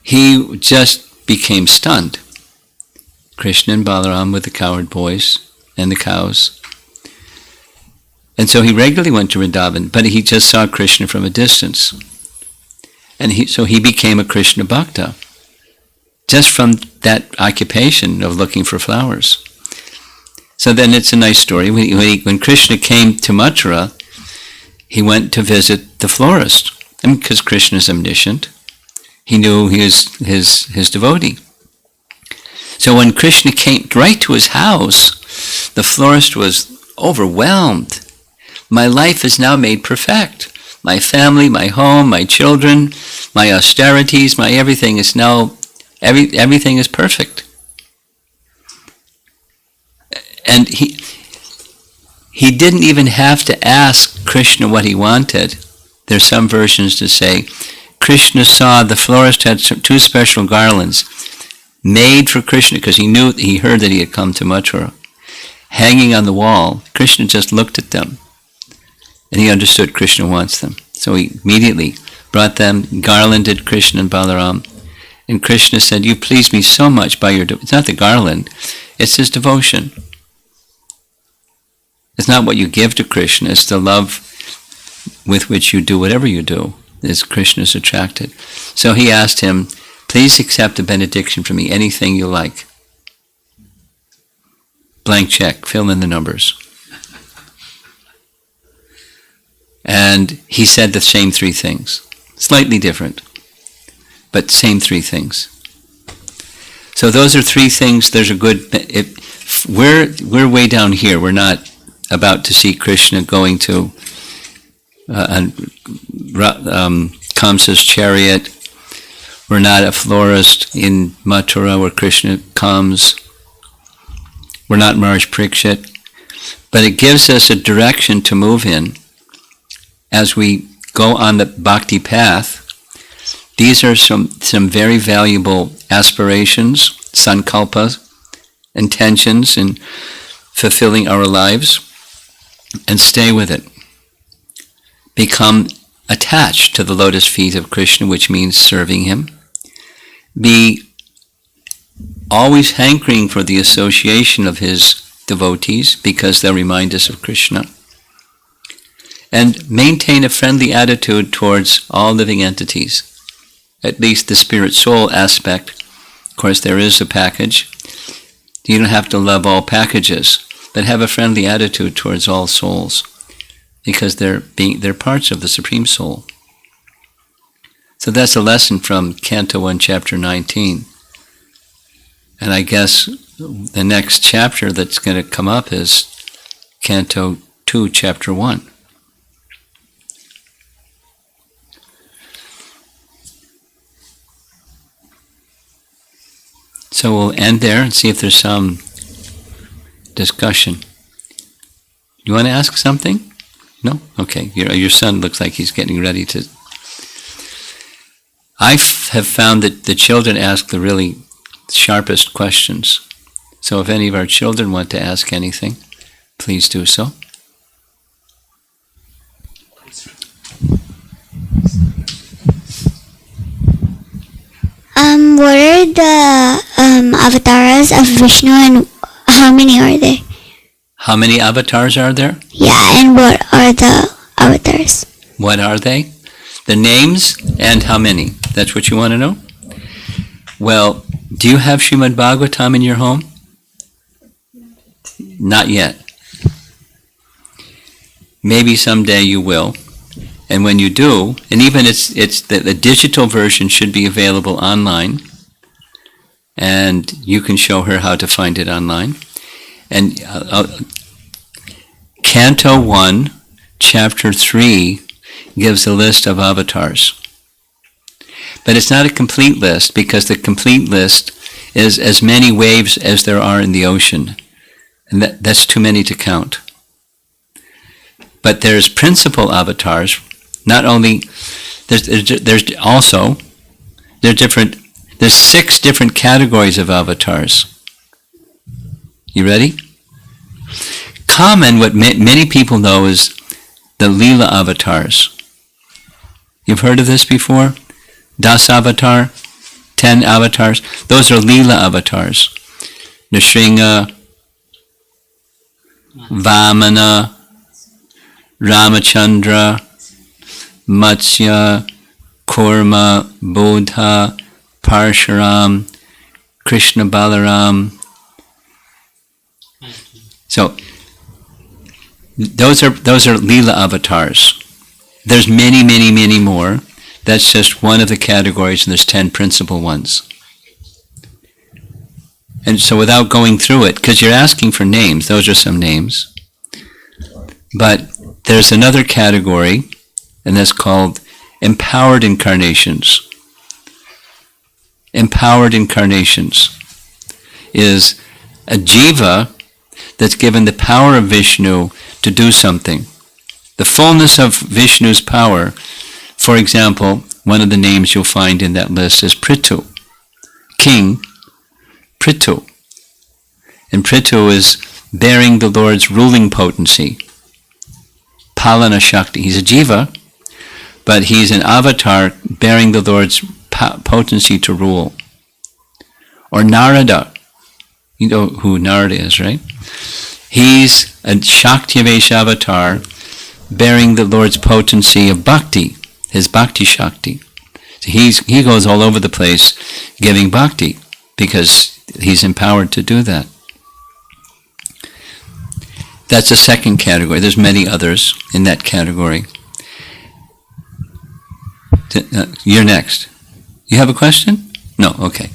He just became stunned. Krishna and Balaram with the cowherd boys and the cows. And so he regularly went to Vrindavan, but he just saw Krishna from a distance. And so he became a Krishna Bhakta. just from that occupation of looking for flowers. So then it's a nice story. When Krishna came to Mathura, he went to visit the florist. And because Krishna is omniscient, he knew he was his devotee. So when Krishna came right to his house, the florist was overwhelmed. My life is now made perfect. My family, my home, my children, my austerities, my everything is now, everything is perfect. And he didn't even have to ask Krishna what he wanted. There's some versions that say, Krishna saw the florist had two special garlands made for Krishna, because he heard that he had come to Mathura, hanging on the wall. Krishna just looked at them, and he understood Krishna wants them. So he immediately brought them, garlanded Krishna and Balaram, and Krishna said, you please me so much by your it's not the garland, it's his devotion. It's not what you give to Krishna, it's the love with which you do whatever you do, as Krishna is attracted. So he asked him, please accept a benediction from me, anything you like. Blank check, fill in the numbers. And he said the same three things, slightly different, but same three things. So those are three things. There's a good. We're way down here. We're not about to see Krishna going to Kamsa's chariot. We're not a florist in Mathura where Krishna comes. We're not Maharaj Parikshit. But it gives us a direction to move in as we go on the bhakti path. These are some very valuable aspirations, sankalpas, intentions in fulfilling our lives, and stay with it. Become attached to the lotus feet of Krishna, which means serving him. Be always hankering for the association of his devotees, because they'll remind us of Krishna. And maintain a friendly attitude towards all living entities. At least the spirit-soul aspect. Of course, there is a package. You don't have to love all packages, but have a friendly attitude towards all souls, because they're parts of the Supreme Soul. So that's a lesson from Canto 1, Chapter 19. And I guess the next chapter that's going to come up is Canto 2, Chapter 1. So we'll end there and see if there's some discussion. You want to ask something? No? Okay. Your son looks like he's getting ready to. I have found that the children ask the really sharpest questions. So if any of our children want to ask anything, please do so. What are the avatars of Vishnu, and how many are there? How many avatars are there? Yeah, and what are the avatars? What are they? The names and how many? That's what you want to know? Well, do you have Srimad Bhagavatam in your home? Not yet. Maybe someday you will. And when you do, and even it's the digital version should be available online, and you can show her how to find it online. And Canto 1, Chapter 3 gives a list of avatars. But it's not a complete list, because the complete list is as many waves as there are in the ocean. And that's too many to count. But there's principal avatars. Not only, there's 6 different categories of avatars. You ready? Common, what many people know is the Leela avatars. You've heard of this before? Das avatar, 10 avatars. Those are Leela avatars. Nrsimha, Vamana, Ramachandra, Matsya, Kurma, Buddha, Parshuram, Krishna, Balaram. So those are Leela avatars. There's many, many, many more. That's just one of the categories, and there's 10 principal ones. And so without going through it, because you're asking for names, those are some names. But there's another category, and that's called empowered incarnations. Empowered incarnations is a jiva that's given the power of Vishnu to do something. The fullness of Vishnu's power. For example, one of the names you'll find in that list is Prithu, King Prithu. And Prithu is bearing the Lord's ruling potency. Palana Shakti. He's a jiva, but he's an avatar bearing the Lord's potency to rule. Or Narada. You know who Narada is, right? He's a Shaktivesh avatar bearing the Lord's potency of Bhakti, his Bhakti Shakti. So he goes all over the place giving Bhakti because he's empowered to do that. That's the second category. There's many others in that category. You're next. You have a question? No, okay.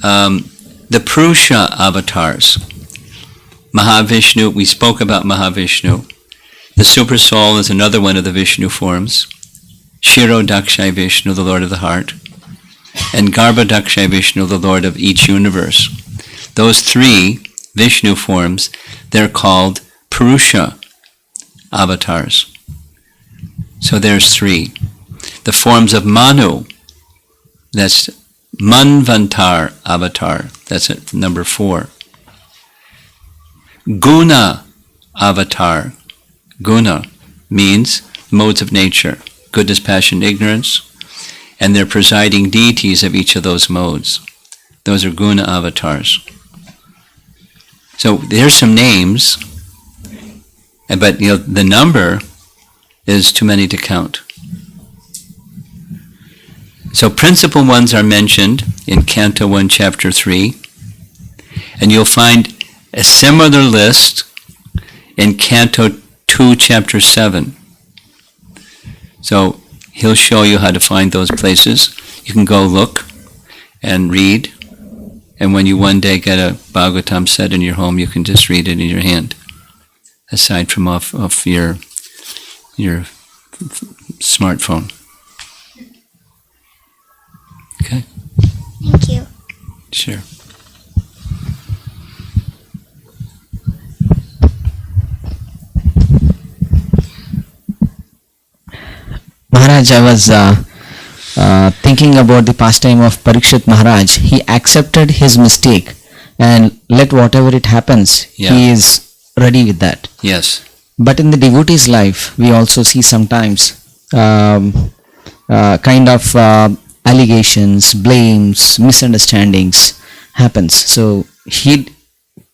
The Purusha avatars. Mahavishnu, we spoke about Mahavishnu. The Super Soul is another one of the Vishnu forms. Shiro Dakshay Vishnu, the Lord of the Heart. And Garbha Dakshay Vishnu, the Lord of each universe. Those 3 Vishnu forms, they're called Purusha avatars. So there's 3. The forms of Manu, that's Manvantar avatar, that's at number 4. Guna avatar. Guna means modes of nature, goodness, passion, ignorance, and they're presiding deities of each of those modes. Those are guna avatars. So there's some names, but the number is too many to count. So principal ones are mentioned in Canto 1, Chapter 3, and you'll find a similar list in Canto 2, Chapter 7. So he'll show you how to find those places. You can go look and read, and when you one day get a Bhagavatam set in your home, you can just read it in your hand, aside from off your smartphone. Okay? Thank you. Sure. Maharaj, I was thinking about the pastime of Parikshit Maharaj. He accepted his mistake and let whatever it happens, he is ready with that. Yes. But in the devotee's life, we also see sometimes kind of allegations, blames, misunderstandings happens. So he,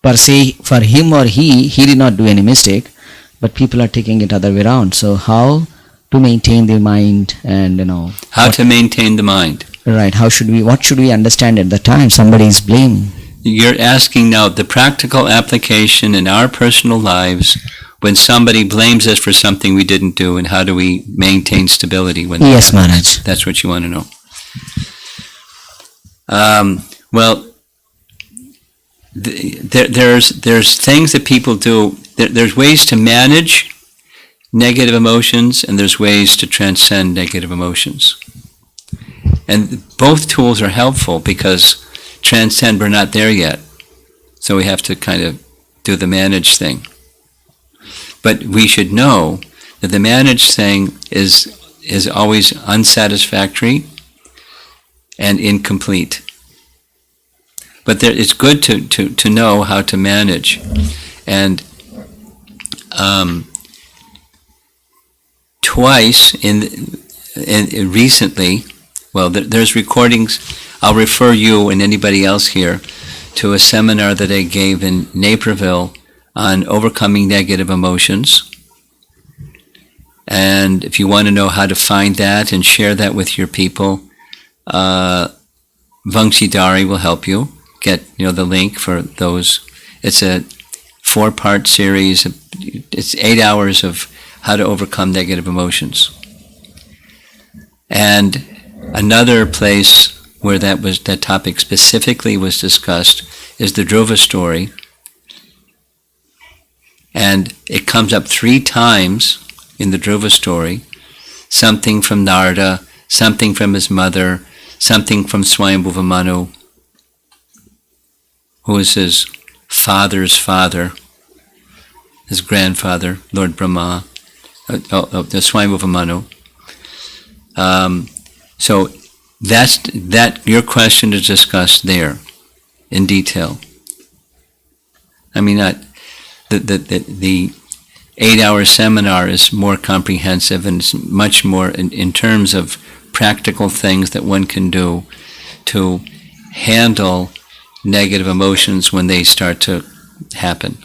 per se, for him or he did not do any mistake, but people are taking it other way around. So how to maintain the mind and how to maintain the mind? Right. What should we understand at the time somebody is blaming? You're asking now the practical application in our personal lives when somebody blames us for something we didn't do, and how do we maintain stability when Yes, that happens? Maharaj. That's what you want to know. Well, there's things that people do. There's ways to manage negative emotions, and there's ways to transcend negative emotions. And both tools are helpful because transcend, we're not there yet. So we have to kind of do the manage thing. But we should know that the manage thing is always unsatisfactory and incomplete. But it's good to know how to manage. And twice recently, well, there's recordings. I'll refer you and anybody else here to a seminar that I gave in Naperville on overcoming negative emotions. And if you want to know how to find that and share that with your people, Vangshidhari will help you get the link for those. It's a 4-part series. It's 8 hours of how to overcome negative emotions. And another place where that topic specifically was discussed is the Dhruva story. And it comes up 3 times in the Dhruva story. Something from Narada, something from his mother, something from Swayambhuva Manu, who is his father's father, his grandfather, Lord Brahma, the Swayambhuva Manu. So your question is discussed there in detail. I mean, the 8-hour seminar is more comprehensive and it's much more in terms of practical things that one can do to handle negative emotions when they start to happen.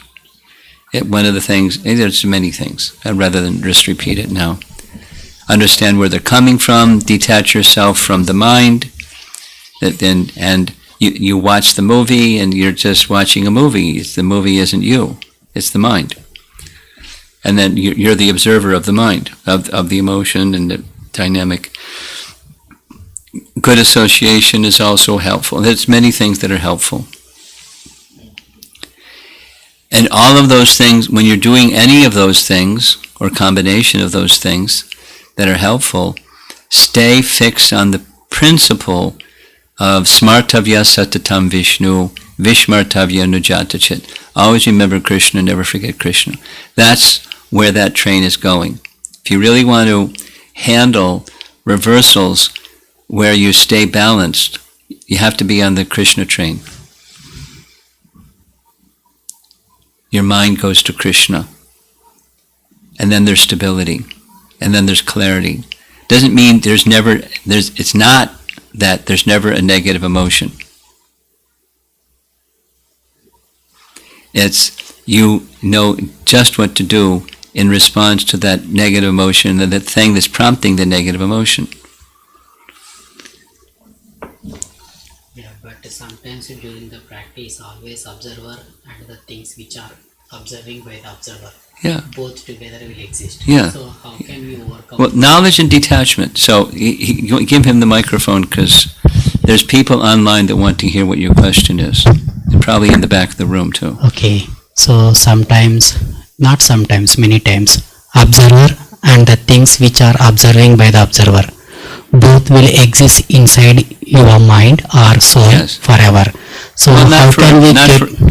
One of the things, there's many things, rather than just repeat it now. Understand where they're coming from, detach yourself from the mind, and you watch the movie and you're just watching a movie. The movie isn't you, it's the mind. And then you're the observer of the mind, of the emotion and the dynamic. Good association is also helpful. There's many things that are helpful. And all of those things, when you're doing any of those things, or combination of those things that are helpful, stay fixed on the principle of smartavya satatam Vishnu, vishmartavya nujatachit. Always remember Krishna, never forget Krishna. That's where that train is going. If you really want to handle reversals where you stay balanced, you have to be on the Krishna train. Your mind goes to Krishna. And then there's stability. And then there's clarity. Doesn't mean it's not that there's never a negative emotion. It's you know just what to do in response to that negative emotion, and that thing that's prompting the negative emotion. Yeah, but sometimes during the practice, always observer and the things which are observing by the observer. Yeah. Both together will exist. Yeah. So how can we overcome? Well, knowledge and detachment. So give him the microphone, because there's people online that want to hear what your question is. They're probably in the back of the room too. Okay. So sometimes, not sometimes, many times, observer and the things which are observing by the observer, both will exist inside your mind or soul forever. So how can we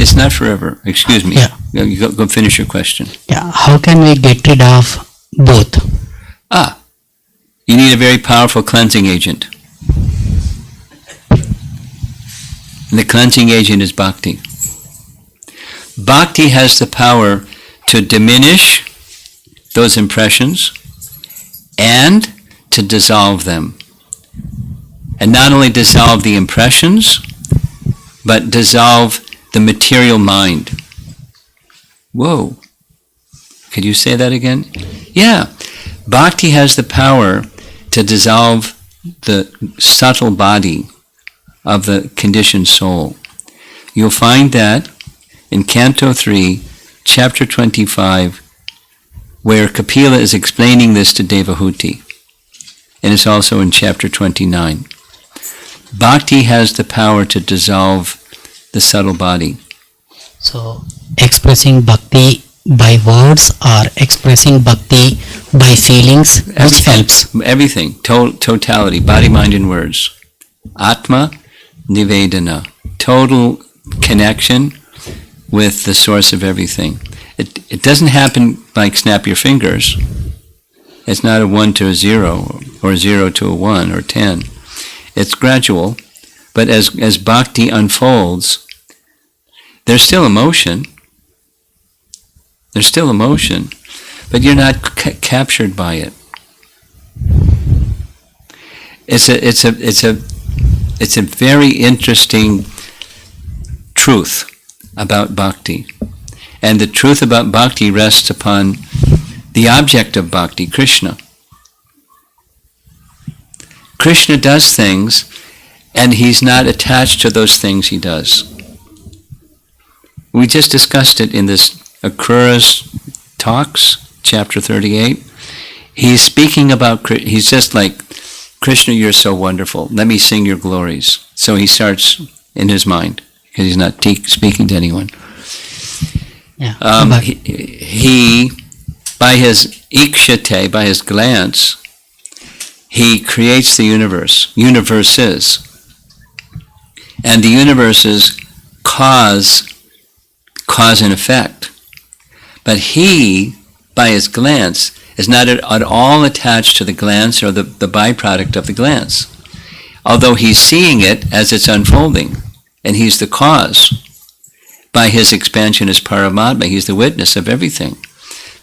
it's not forever. Excuse me. Yeah. You go finish your question. Yeah. How can we get rid of both? You need a very powerful cleansing agent. And the cleansing agent is Bhakti. Bhakti has the power to diminish those impressions and to dissolve them. And not only dissolve the impressions, but dissolve the material mind. Whoa. Could you say that again? Yeah. Bhakti has the power to dissolve the subtle body of the conditioned soul. You'll find that in Canto 3, Chapter 25, where Kapila is explaining this to Devahuti. And it's also in Chapter 29. Bhakti has the power to dissolve the subtle body. So, expressing bhakti by words or expressing bhakti by feelings, which helps? Everything. Totality. Body, mind, and words. Atma Nivedana. Total connection with the source of everything. It doesn't happen like snap your fingers. It's not a 1 to a 0 or 0 to a 1 or 10. It's gradual, but as bhakti unfolds, there's still emotion. There's still emotion, but you're not captured by it. It's a very interesting truth about bhakti. And the truth about bhakti rests upon the object of bhakti, Krishna. Krishna does things, and he's not attached to those things he does. We just discussed it in this Akrura's talks, chapter 38. He's speaking about, he's just like, Krishna, you're so wonderful. Let me sing your glories. So he starts in his mind, because he's not speaking to anyone. Yeah. He, by his ikshate, by his glance, he creates the universe, universes. And the universes cause and effect. But he, by his glance, is not at all attached to the glance or the byproduct of the glance. Although he's seeing it as it's unfolding, and he's the cause. By his expansion as Paramatma, he's the witness of everything.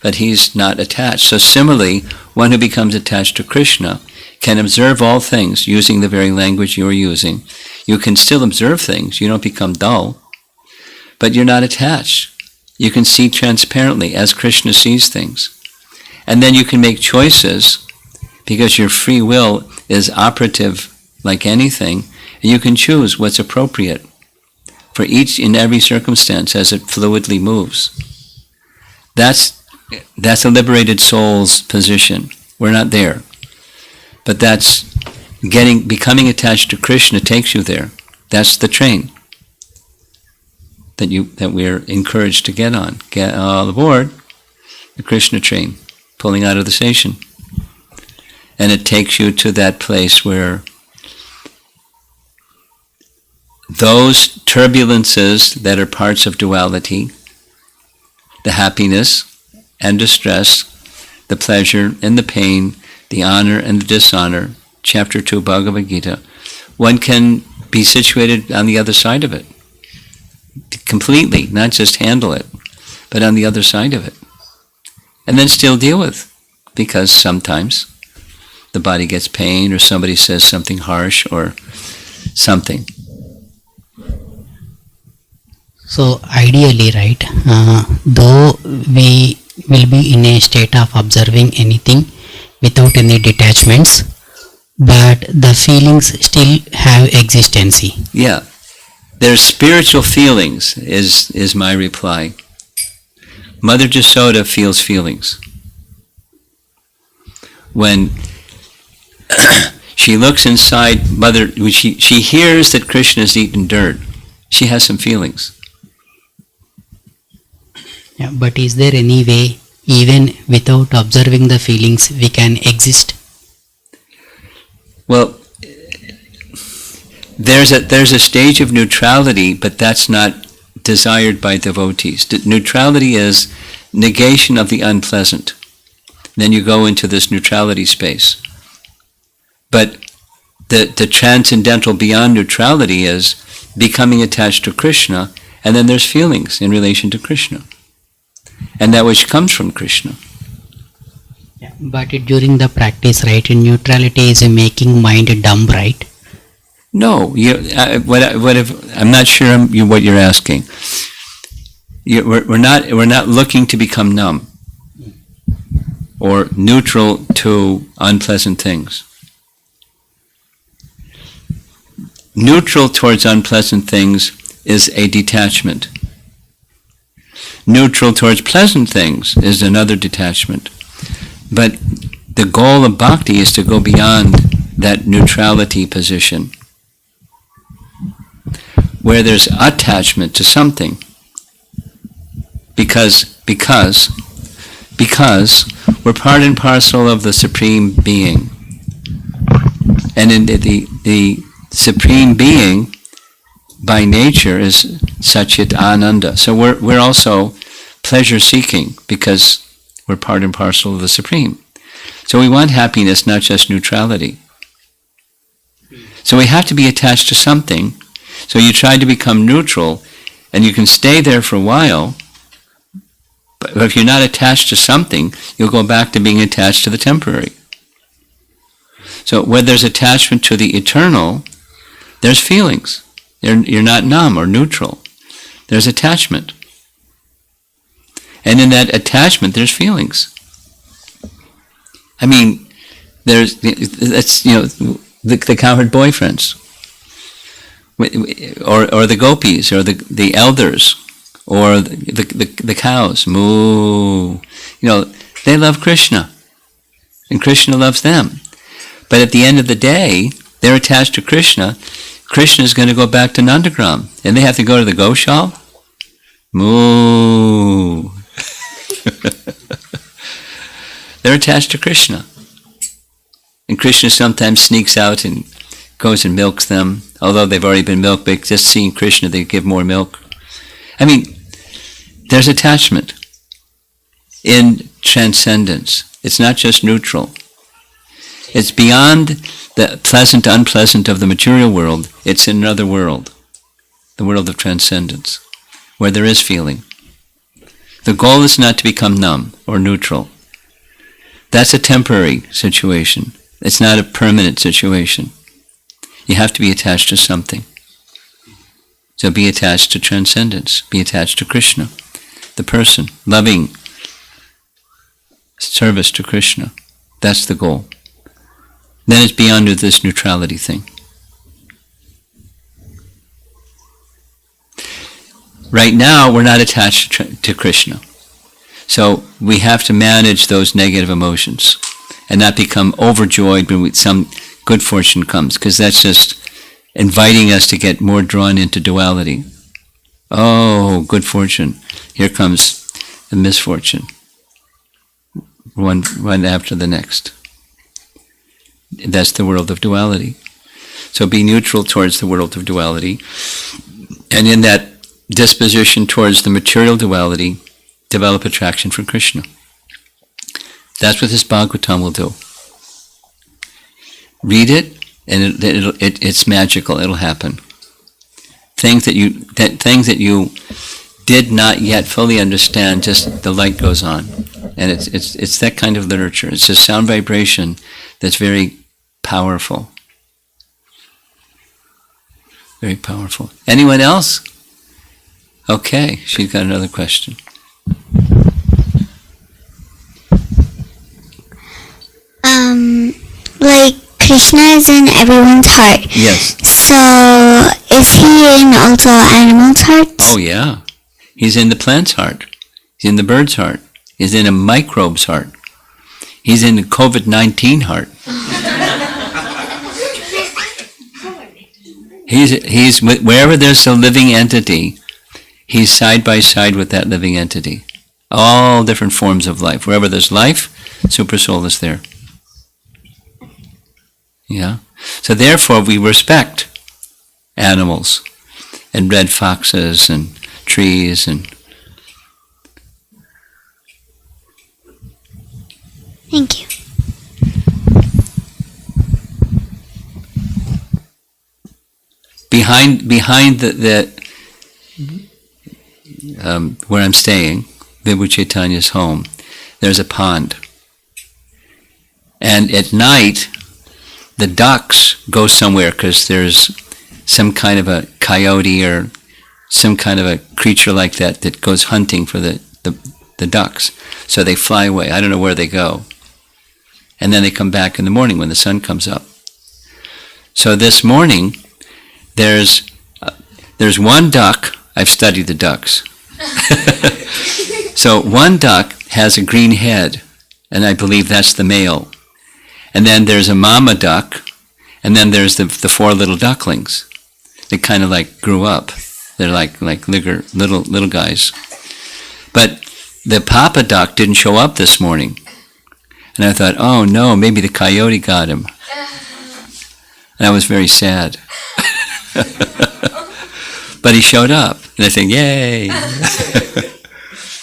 But he's not attached. So similarly, one who becomes attached to Krishna can observe all things using the very language you're using. You can still observe things. You don't become dull. But you're not attached. You can see transparently as Krishna sees things. And then you can make choices because your free will is operative like anything, and you can choose what's appropriate for each and every circumstance as it fluidly moves. That's a liberated soul's position. We're not there. But that's becoming attached to Krishna takes you there. That's the train that we're encouraged to get on. Get all aboard the Krishna train, pulling out of the station. And it takes you to that place where those turbulences that are parts of duality, the happiness and distress, the pleasure and the pain, the honor and the dishonor, chapter 2 Bhagavad Gita, one can be situated on the other side of it. Completely, not just handle it, but on the other side of it. And then still deal with, because sometimes the body gets pain or somebody says something harsh or something. So ideally, right, though we will be in a state of observing anything without any detachments, but the feelings still have existency. Yeah. There's spiritual feelings, is my reply. Mother Jasoda feels feelings. When she looks inside when she hears that Krishna has eaten dirt, she has some feelings. Yeah, but is there any way, even without observing the feelings, we can exist? Well, there's a stage of neutrality, but that's not desired by devotees. Neutrality is negation of the unpleasant. Then you go into this neutrality space. But the transcendental beyond neutrality is becoming attached to Krishna, and then there's feelings in relation to Krishna. And that which comes from Krishna. Yeah, but during the practice, right, neutrality is making mind dumb, right? No, I'm not sure what you're asking. We're not looking to become numb or neutral to unpleasant things. Neutral towards unpleasant things is a detachment. Neutral towards pleasant things is another detachment. But the goal of bhakti is to go beyond that neutrality position, where there's attachment to something. Because we're part and parcel of the Supreme Being. And in the Supreme Being, by nature, is Satchit Ananda. So we're also pleasure-seeking because we're part and parcel of the Supreme. So we want happiness, not just neutrality. So we have to be attached to something. So you try to become neutral, and you can stay there for a while, but if you're not attached to something, you'll go back to being attached to the temporary. So when there's attachment to the eternal, there's feelings. You're not numb or neutral. There's attachment. And in that attachment, there's feelings. I mean, that's the cowherd boyfriends. or the gopis, or the elders, or the cows, moo. They love Krishna, and Krishna loves them. But at the end of the day, they're attached to Krishna. Krishna is going to go back to Nandagram, and they have to go to the Goshal. Moo. They're attached to Krishna. And Krishna sometimes sneaks out and goes and milks them, although they've already been milked, but just seeing Krishna, they give more milk. I mean, there's attachment in transcendence. It's not just neutral. It's beyond the pleasant, unpleasant of the material world. It's in another world, the world of transcendence, where there is feeling. The goal is not to become numb or neutral. That's a temporary situation. It's not a permanent situation. You have to be attached to something. So be attached to transcendence. Be attached to Krishna, the person, loving service to Krishna. That's the goal. Then it's beyond this neutrality thing. Right now, we're not attached to Krishna. So we have to manage those negative emotions and not become overjoyed when some good fortune comes, because that's just inviting us to get more drawn into duality. Oh, good fortune. Here comes the misfortune. One after the next. That's the world of duality. So be neutral towards the world of duality. And in that disposition towards the material duality, develop attraction for Krishna. That's what this Bhagavatam will do. Read it, and it's magical. It'll happen. Things that you did not yet fully understand, just the light goes on, and it's that kind of literature. It's a sound vibration that's very powerful. Very powerful. Anyone else? Okay, she's got another question. Like Krishna is in everyone's heart. Yes. So is he in also animals' hearts? Oh yeah. He's in the plant's heart. He's in the bird's heart. He's in a microbe's heart. He's in the COVID-19 heart. He's wherever there's a living entity, he's side by side with that living entity. All different forms of life. Wherever there's life, Super Soul is there. Yeah. So therefore we respect animals and red foxes and trees and... Thank you. Behind the where I'm staying, Vibhu Chaitanya's home, there's a pond. And at night, the ducks go somewhere because there's some kind of a coyote or some kind of a creature like that goes hunting for the ducks. So they fly away. I don't know where they go. And then they come back in the morning when the sun comes up. So this morning, there's one duck. I've studied the ducks. So one duck has a green head, and I believe that's the male. And then there's a mama duck, and then there's the four little ducklings. They kind of like grew up. They're like little guys. But the papa duck didn't show up this morning. And I thought, oh no, maybe the coyote got him. And I was very sad. But he showed up. And I think, yay.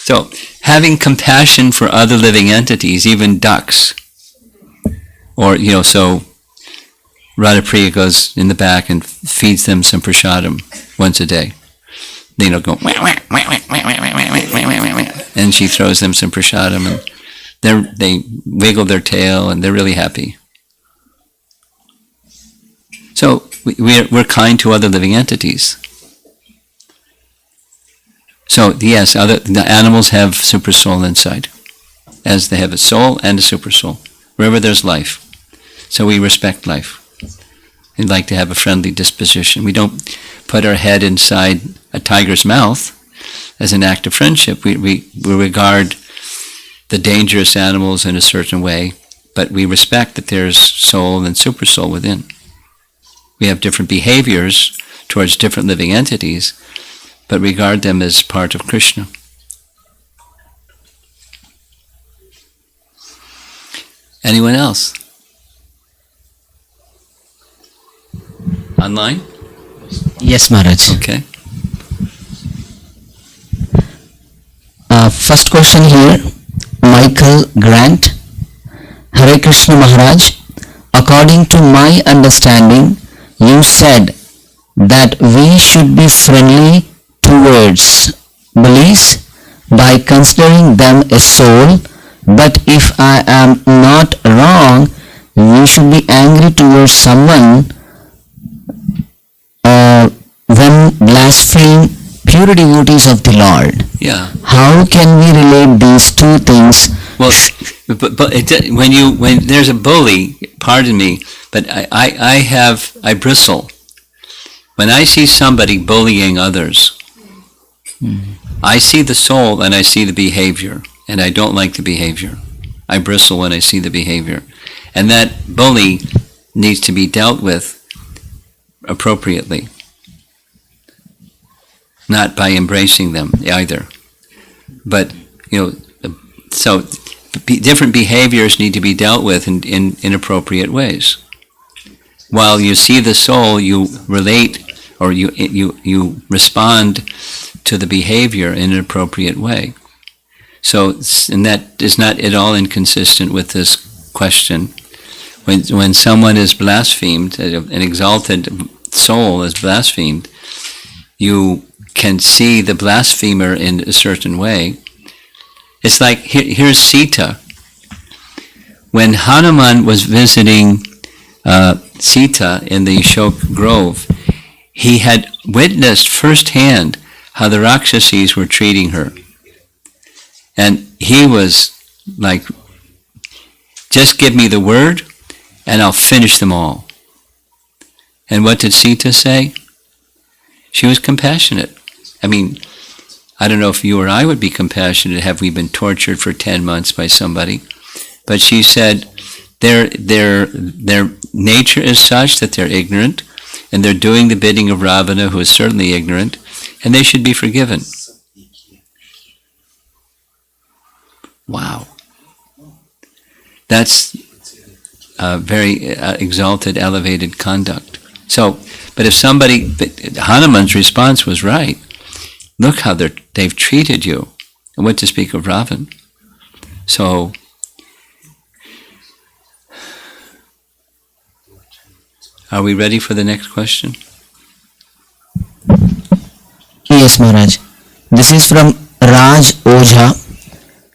So, having compassion for other living entities, even ducks, or, so Radhapriya goes in the back and feeds them some prasadam once a day. They go, and she throws them some prasadam, and they wiggle their tail, and they're really happy. So we're kind to other living entities. So yes, the animals have super soul inside, as they have a soul and a super soul, wherever there's life. So we respect life. We'd like to have a friendly disposition. We don't put our head inside a tiger's mouth as an act of friendship. We regard the dangerous animals in a certain way, but we respect that there's soul and supersoul within. We have different behaviors towards different living entities, but regard them as part of Krishna. Anyone else? Online? Yes, Maharaj. Okay. First question here, Michael Grant. Hare Krishna Maharaj, according to my understanding, you said that we should be friendly towards bullies by considering them a soul, but if I am not wrong, we should be angry towards someone when blaspheme pure devotees of the Lord. Yeah. How can we relate these two things? Well, but when there's a bully, pardon me, but I bristle when I see somebody bullying others. I see the soul and I see the behavior, and I don't like the behavior. I bristle when I see the behavior, and that bully needs to be dealt with appropriately, not by embracing them either. But so different behaviors need to be dealt with in appropriate ways. While you see the soul, you relate or you respond to the behavior in an appropriate way. So, and that is not at all inconsistent with this question. When someone is blasphemed, an exalted soul is blasphemed, you can see the blasphemer in a certain way. It's like, here's Sita. When Hanuman was visiting Sita in the Ashok Grove, he had witnessed firsthand how the Rakshasis were treating her. And he was like, just give me the word and I'll finish them all. And what did Sita say? She was compassionate. I mean, I don't know if you or I would be compassionate have we been tortured for 10 months by somebody. But she said their nature is such that they're ignorant, and they're doing the bidding of Ravana, who is certainly ignorant, and they should be forgiven. Wow. That's very exalted, elevated conduct. So, but if Hanuman's response was right. Look how they've treated you. And what to speak of Ravan. So, are we ready for the next question? Yes, Maharaj. This is from Raj Ojha.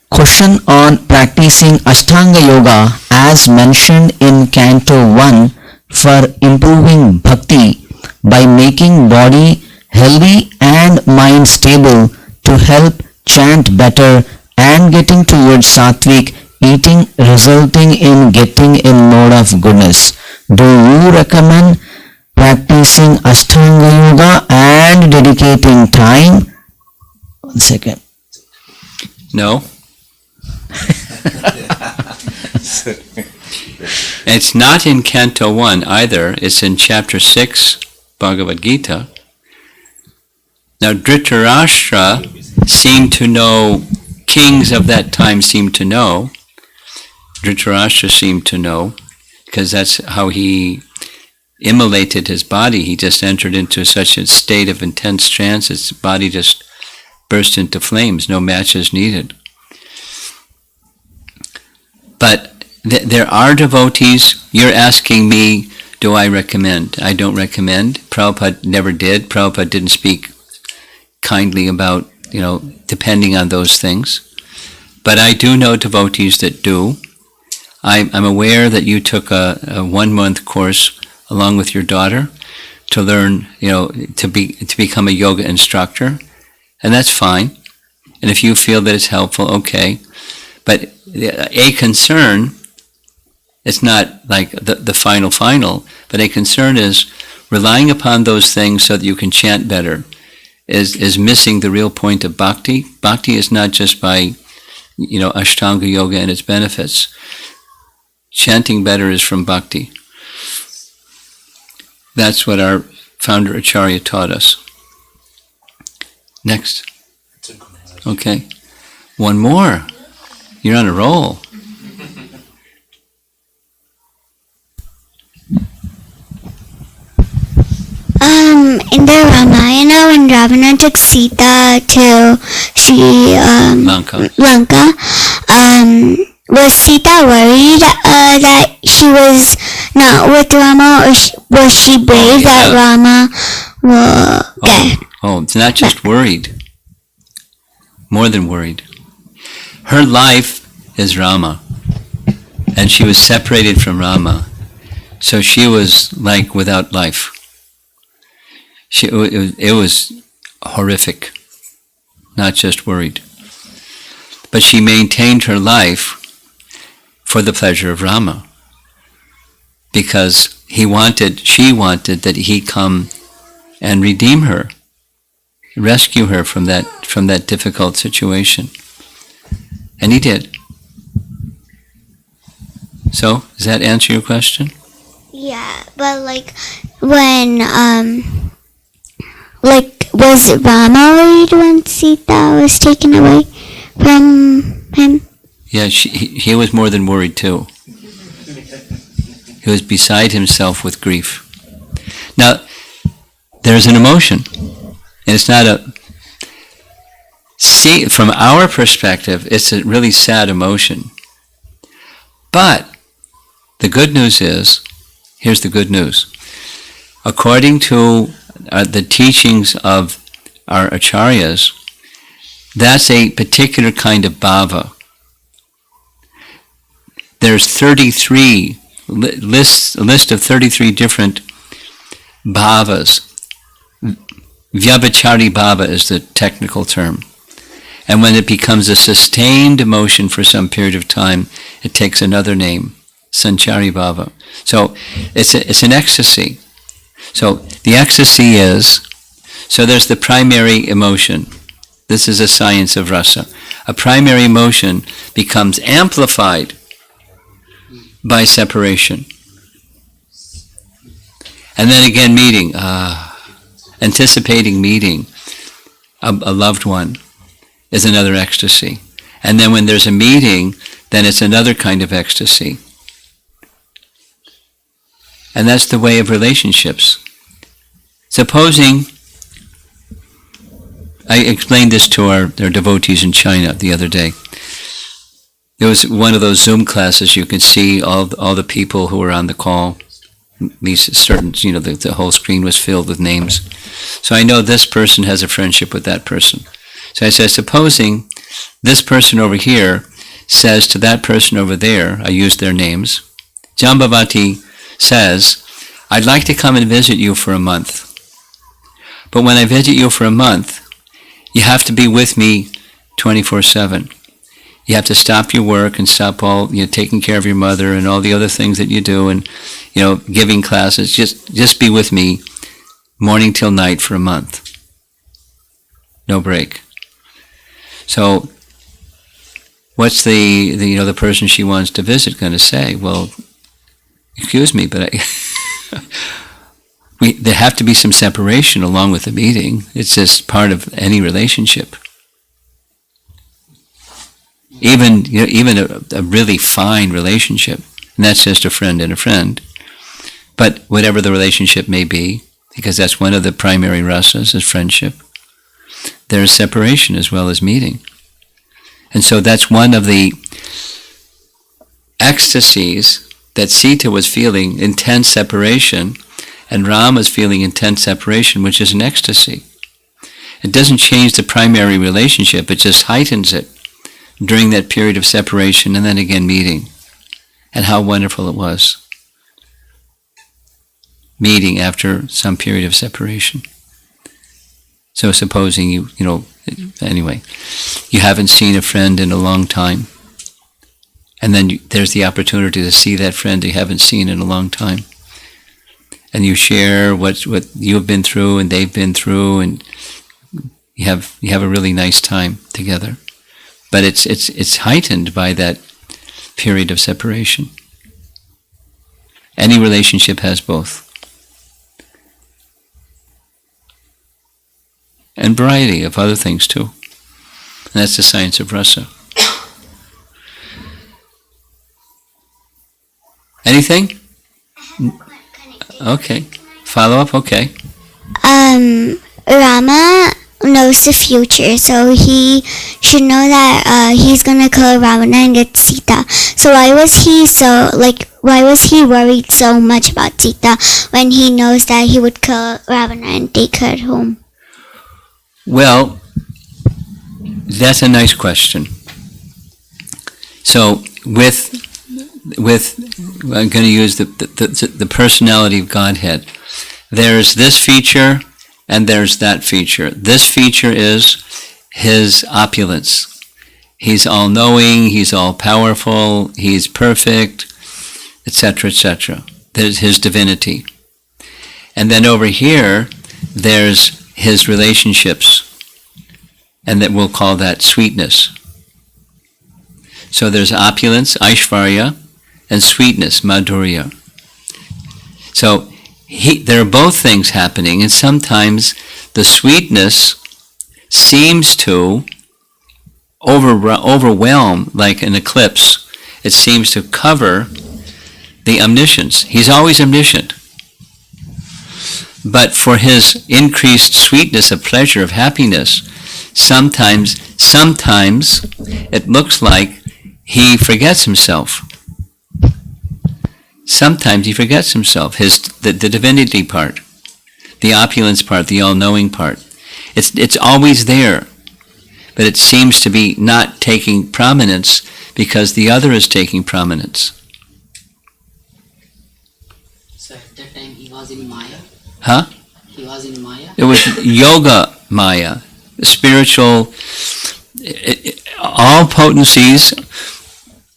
Question on practicing Ashtanga Yoga as mentioned in Canto 1 for improving Bhakti by making body healthy and mind stable to help chant better and getting towards sattvic eating resulting in getting in mode of goodness. Do you recommend practicing Ashtanga Yoga and dedicating time? 1 second. No. It's not in Canto 1 either. It's in Chapter 6, Bhagavad Gita. Now, Dhritarashtra seemed to know, kings of that time seemed to know, Dhritarashtra seemed to know, because that's how he immolated his body. He just entered into such a state of intense trance, his body just burst into flames, no matches needed. But there are devotees. You're asking me, do I recommend? I don't recommend. Prabhupada never did. Prabhupada didn't speak kindly about, depending on those things. But I do know devotees that do. I'm aware that you took a 1-month course along with your daughter to learn, to become a yoga instructor, and that's fine. And if you feel that it's helpful, okay. But a concern, it's not like the final, But a concern is relying upon those things so that you can chant better is missing the real point of bhakti. Bhakti is not just by, Ashtanga yoga and its benefits. Chanting better is from bhakti. That's what our founder Acharya taught us. Next. Okay. One more. You're on a roll. In the Ramayana, when Ravana took Sita to Lanka. Was Sita worried that she was not with Rama, or was she brave that Rama will get? Oh, it's not just worried. More than worried. Her life is Rama, and she was separated from Rama, so she was like without life. It was horrific, not just worried. But she maintained her life for the pleasure of Rama, because she wanted that he come and redeem her, rescue her from that difficult situation. And he did. So, does that answer your question? Yeah, but when was Rama worried when Sita was taken away from him? Yeah, he was more than worried too. He was beside himself with grief. Now, there's an emotion, and it's not from our perspective, it's a really sad emotion. But the good news is, here's the good news. According to the teachings of our acharyas, that's a particular kind of bhava. There's 33 a list of 33 different bhavas. Vyabhachari bhava is the technical term. And when it becomes a sustained emotion for some period of time, it takes another name, sanchari bhava. So it's an ecstasy. So the ecstasy is, so there's the primary emotion. This is a science of rasa. A primary emotion becomes amplified by separation. And then again meeting, anticipating meeting a loved one is another ecstasy. And then when there's a meeting, then it's another kind of ecstasy. And that's the way of relationships. Supposing, I explained this to our devotees in China the other day. There was one of those Zoom classes, you could see all the people who were on the call. These certain, the whole screen was filled with names. So I know this person has a friendship with that person. So I said, supposing this person over here says to that person over there, I used their names, Jambavati says, I'd like to come and visit you for a month. But when I visit you for a month, you have to be with me 24/7. You have to stop your work and stop all, taking care of your mother and all the other things that you do and, giving classes. Just be with me morning till night for a month. No break. So what's the person she wants to visit going to say? Well, excuse me, but there have to be some separation along with the meeting. It's just part of any relationship. Even a really fine relationship, and that's just a friend and a friend. But whatever the relationship may be, because that's one of the primary rasas is friendship, there is separation as well as meeting. And so that's one of the ecstasies that Sita was feeling, intense separation, and Ram was feeling intense separation, which is an ecstasy. It doesn't change the primary relationship, it just heightens it during that period of separation and then again meeting. And how wonderful it was. Meeting after some period of separation. So supposing anyway, you haven't seen a friend in a long time, and then there's the opportunity to see that friend you haven't seen in a long time. and you share what you've been through and they've been through, and you have a really nice time together. But it's heightened by that period of separation. Any relationship has both. And variety of other things too. And that's the science of rasa. Anything? Okay. Follow up? Okay. Rama knows the future, so he should know that he's gonna kill Ravana and get Sita. So why was he worried so much about Sita when he knows that he would kill Ravana and take her home? Well, that's a nice question. So with I'm going to use the personality of Godhead. There's this feature and there's that feature. This feature is his opulence. He's all-knowing, he's all-powerful, he's perfect, etc., etc. There's his divinity. And then over here, there's his relationships, and that we'll call that sweetness. So there's opulence, Aishvarya, and sweetness, Madhurya. So there are both things happening, and sometimes the sweetness seems to overwhelm, like an eclipse. It seems to cover the omniscience. He's always omniscient. But for his increased sweetness of pleasure, of happiness, sometimes it looks like he forgets himself. Sometimes he forgets himself, the divinity part, the opulence part, the all-knowing part. It's always there, but it seems to be not taking prominence because the other is taking prominence. So at that time he was in Maya? Huh? He was in Maya? It was yoga Maya, spiritual. All potencies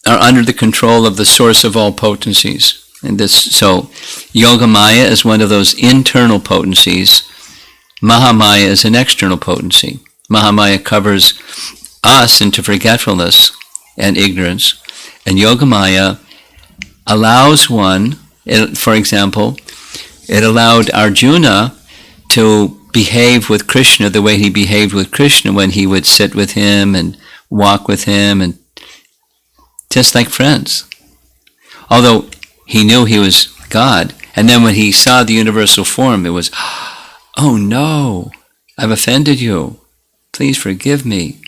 are under the control of the source of all potencies. And so yoga Maya is one of those internal potencies. Mahamaya is an external potency. Mahamaya covers us into forgetfulness and ignorance. And yoga Maya allows one, for example, it allowed Arjuna to behave with Krishna the way he behaved with Krishna when he would sit with him and walk with him, and just like friends. Although he knew he was God, and then when he saw the universal form, it was, oh no, I've offended you. Please forgive me.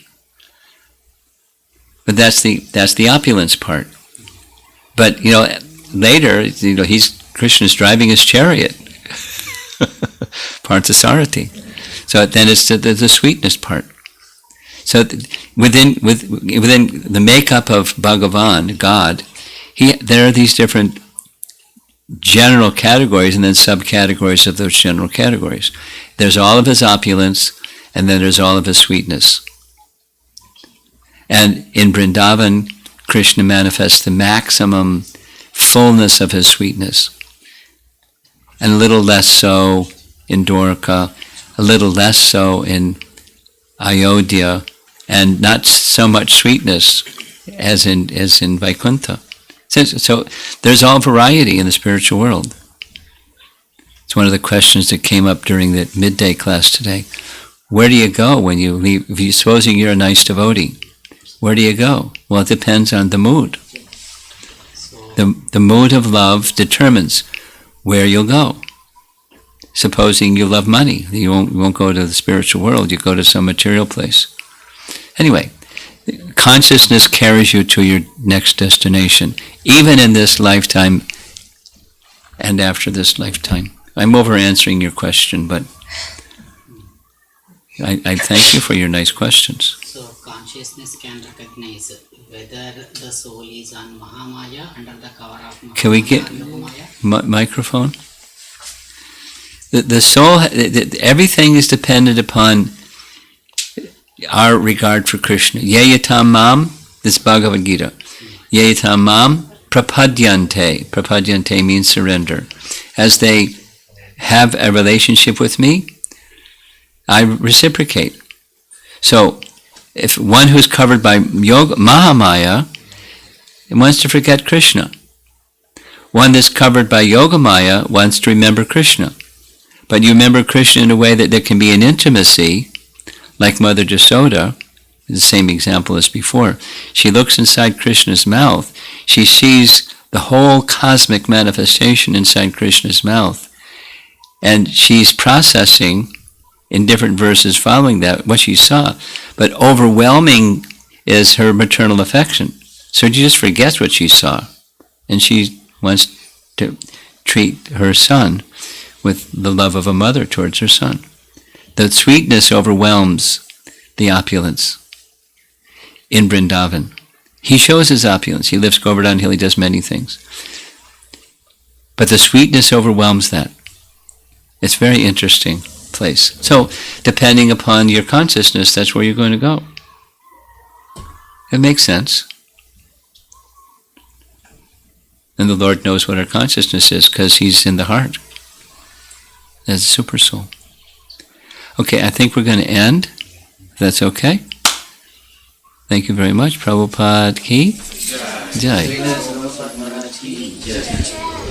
But that's the opulence part. But later, Krishna's driving his chariot, Parthasarathi. So then it's the sweetness part. So within the makeup of Bhagavan, God, there are these different general categories and then subcategories of those general categories. There's all of his opulence, and then there's all of his sweetness. And in Vrindavan, Krishna manifests the maximum fullness of his sweetness. And a little less so in Dwarka, a little less so in Ayodhya, and not so much sweetness as in Vaikuntha. So there's all variety in the spiritual world. It's one of the questions that came up during the midday class today. Where do you go when you leave? Supposing you're a nice devotee, where do you go? Well, it depends on the mood. The mood of love determines where you'll go. Supposing you love money, you won't go to the spiritual world, you go to some material place. Anyway, consciousness carries you to your next destination, even in this lifetime and after this lifetime. I'm over answering your question, but I thank you for your nice questions. So consciousness can recognize whether the soul is on Mahamaya under the cover of Mahamaya. Can we get microphone? The soul, everything is dependent upon our regard for Krishna. Yeyatam mam, this Bhagavad Gita. Yeyatam mam prapadyante. Prapadyante means surrender. As they have a relationship with me, I reciprocate. So, if one who's covered by yoga, Mahamaya wants to forget Krishna. One that's covered by Yogamaya wants to remember Krishna. But you remember Krishna in a way that there can be an intimacy, like Mother Jasoda, the same example as before. She looks inside Krishna's mouth. She sees the whole cosmic manifestation inside Krishna's mouth. And she's processing, in different verses following that, what she saw. But overwhelming is her maternal affection. So she just forgets what she saw. And she wants to treat her son with the love of a mother towards her son. The sweetness overwhelms the opulence in Vrindavan. He shows his opulence. He lives Govardhan Hill. He does many things. But the sweetness overwhelms that. It's a very interesting place. So, depending upon your consciousness, that's where you're going to go. It makes sense. And the Lord knows what our consciousness is because He's in the heart as a super soul. Okay, I think we're going to end. If that's okay. Thank you very much. Prabhupada ki Jai.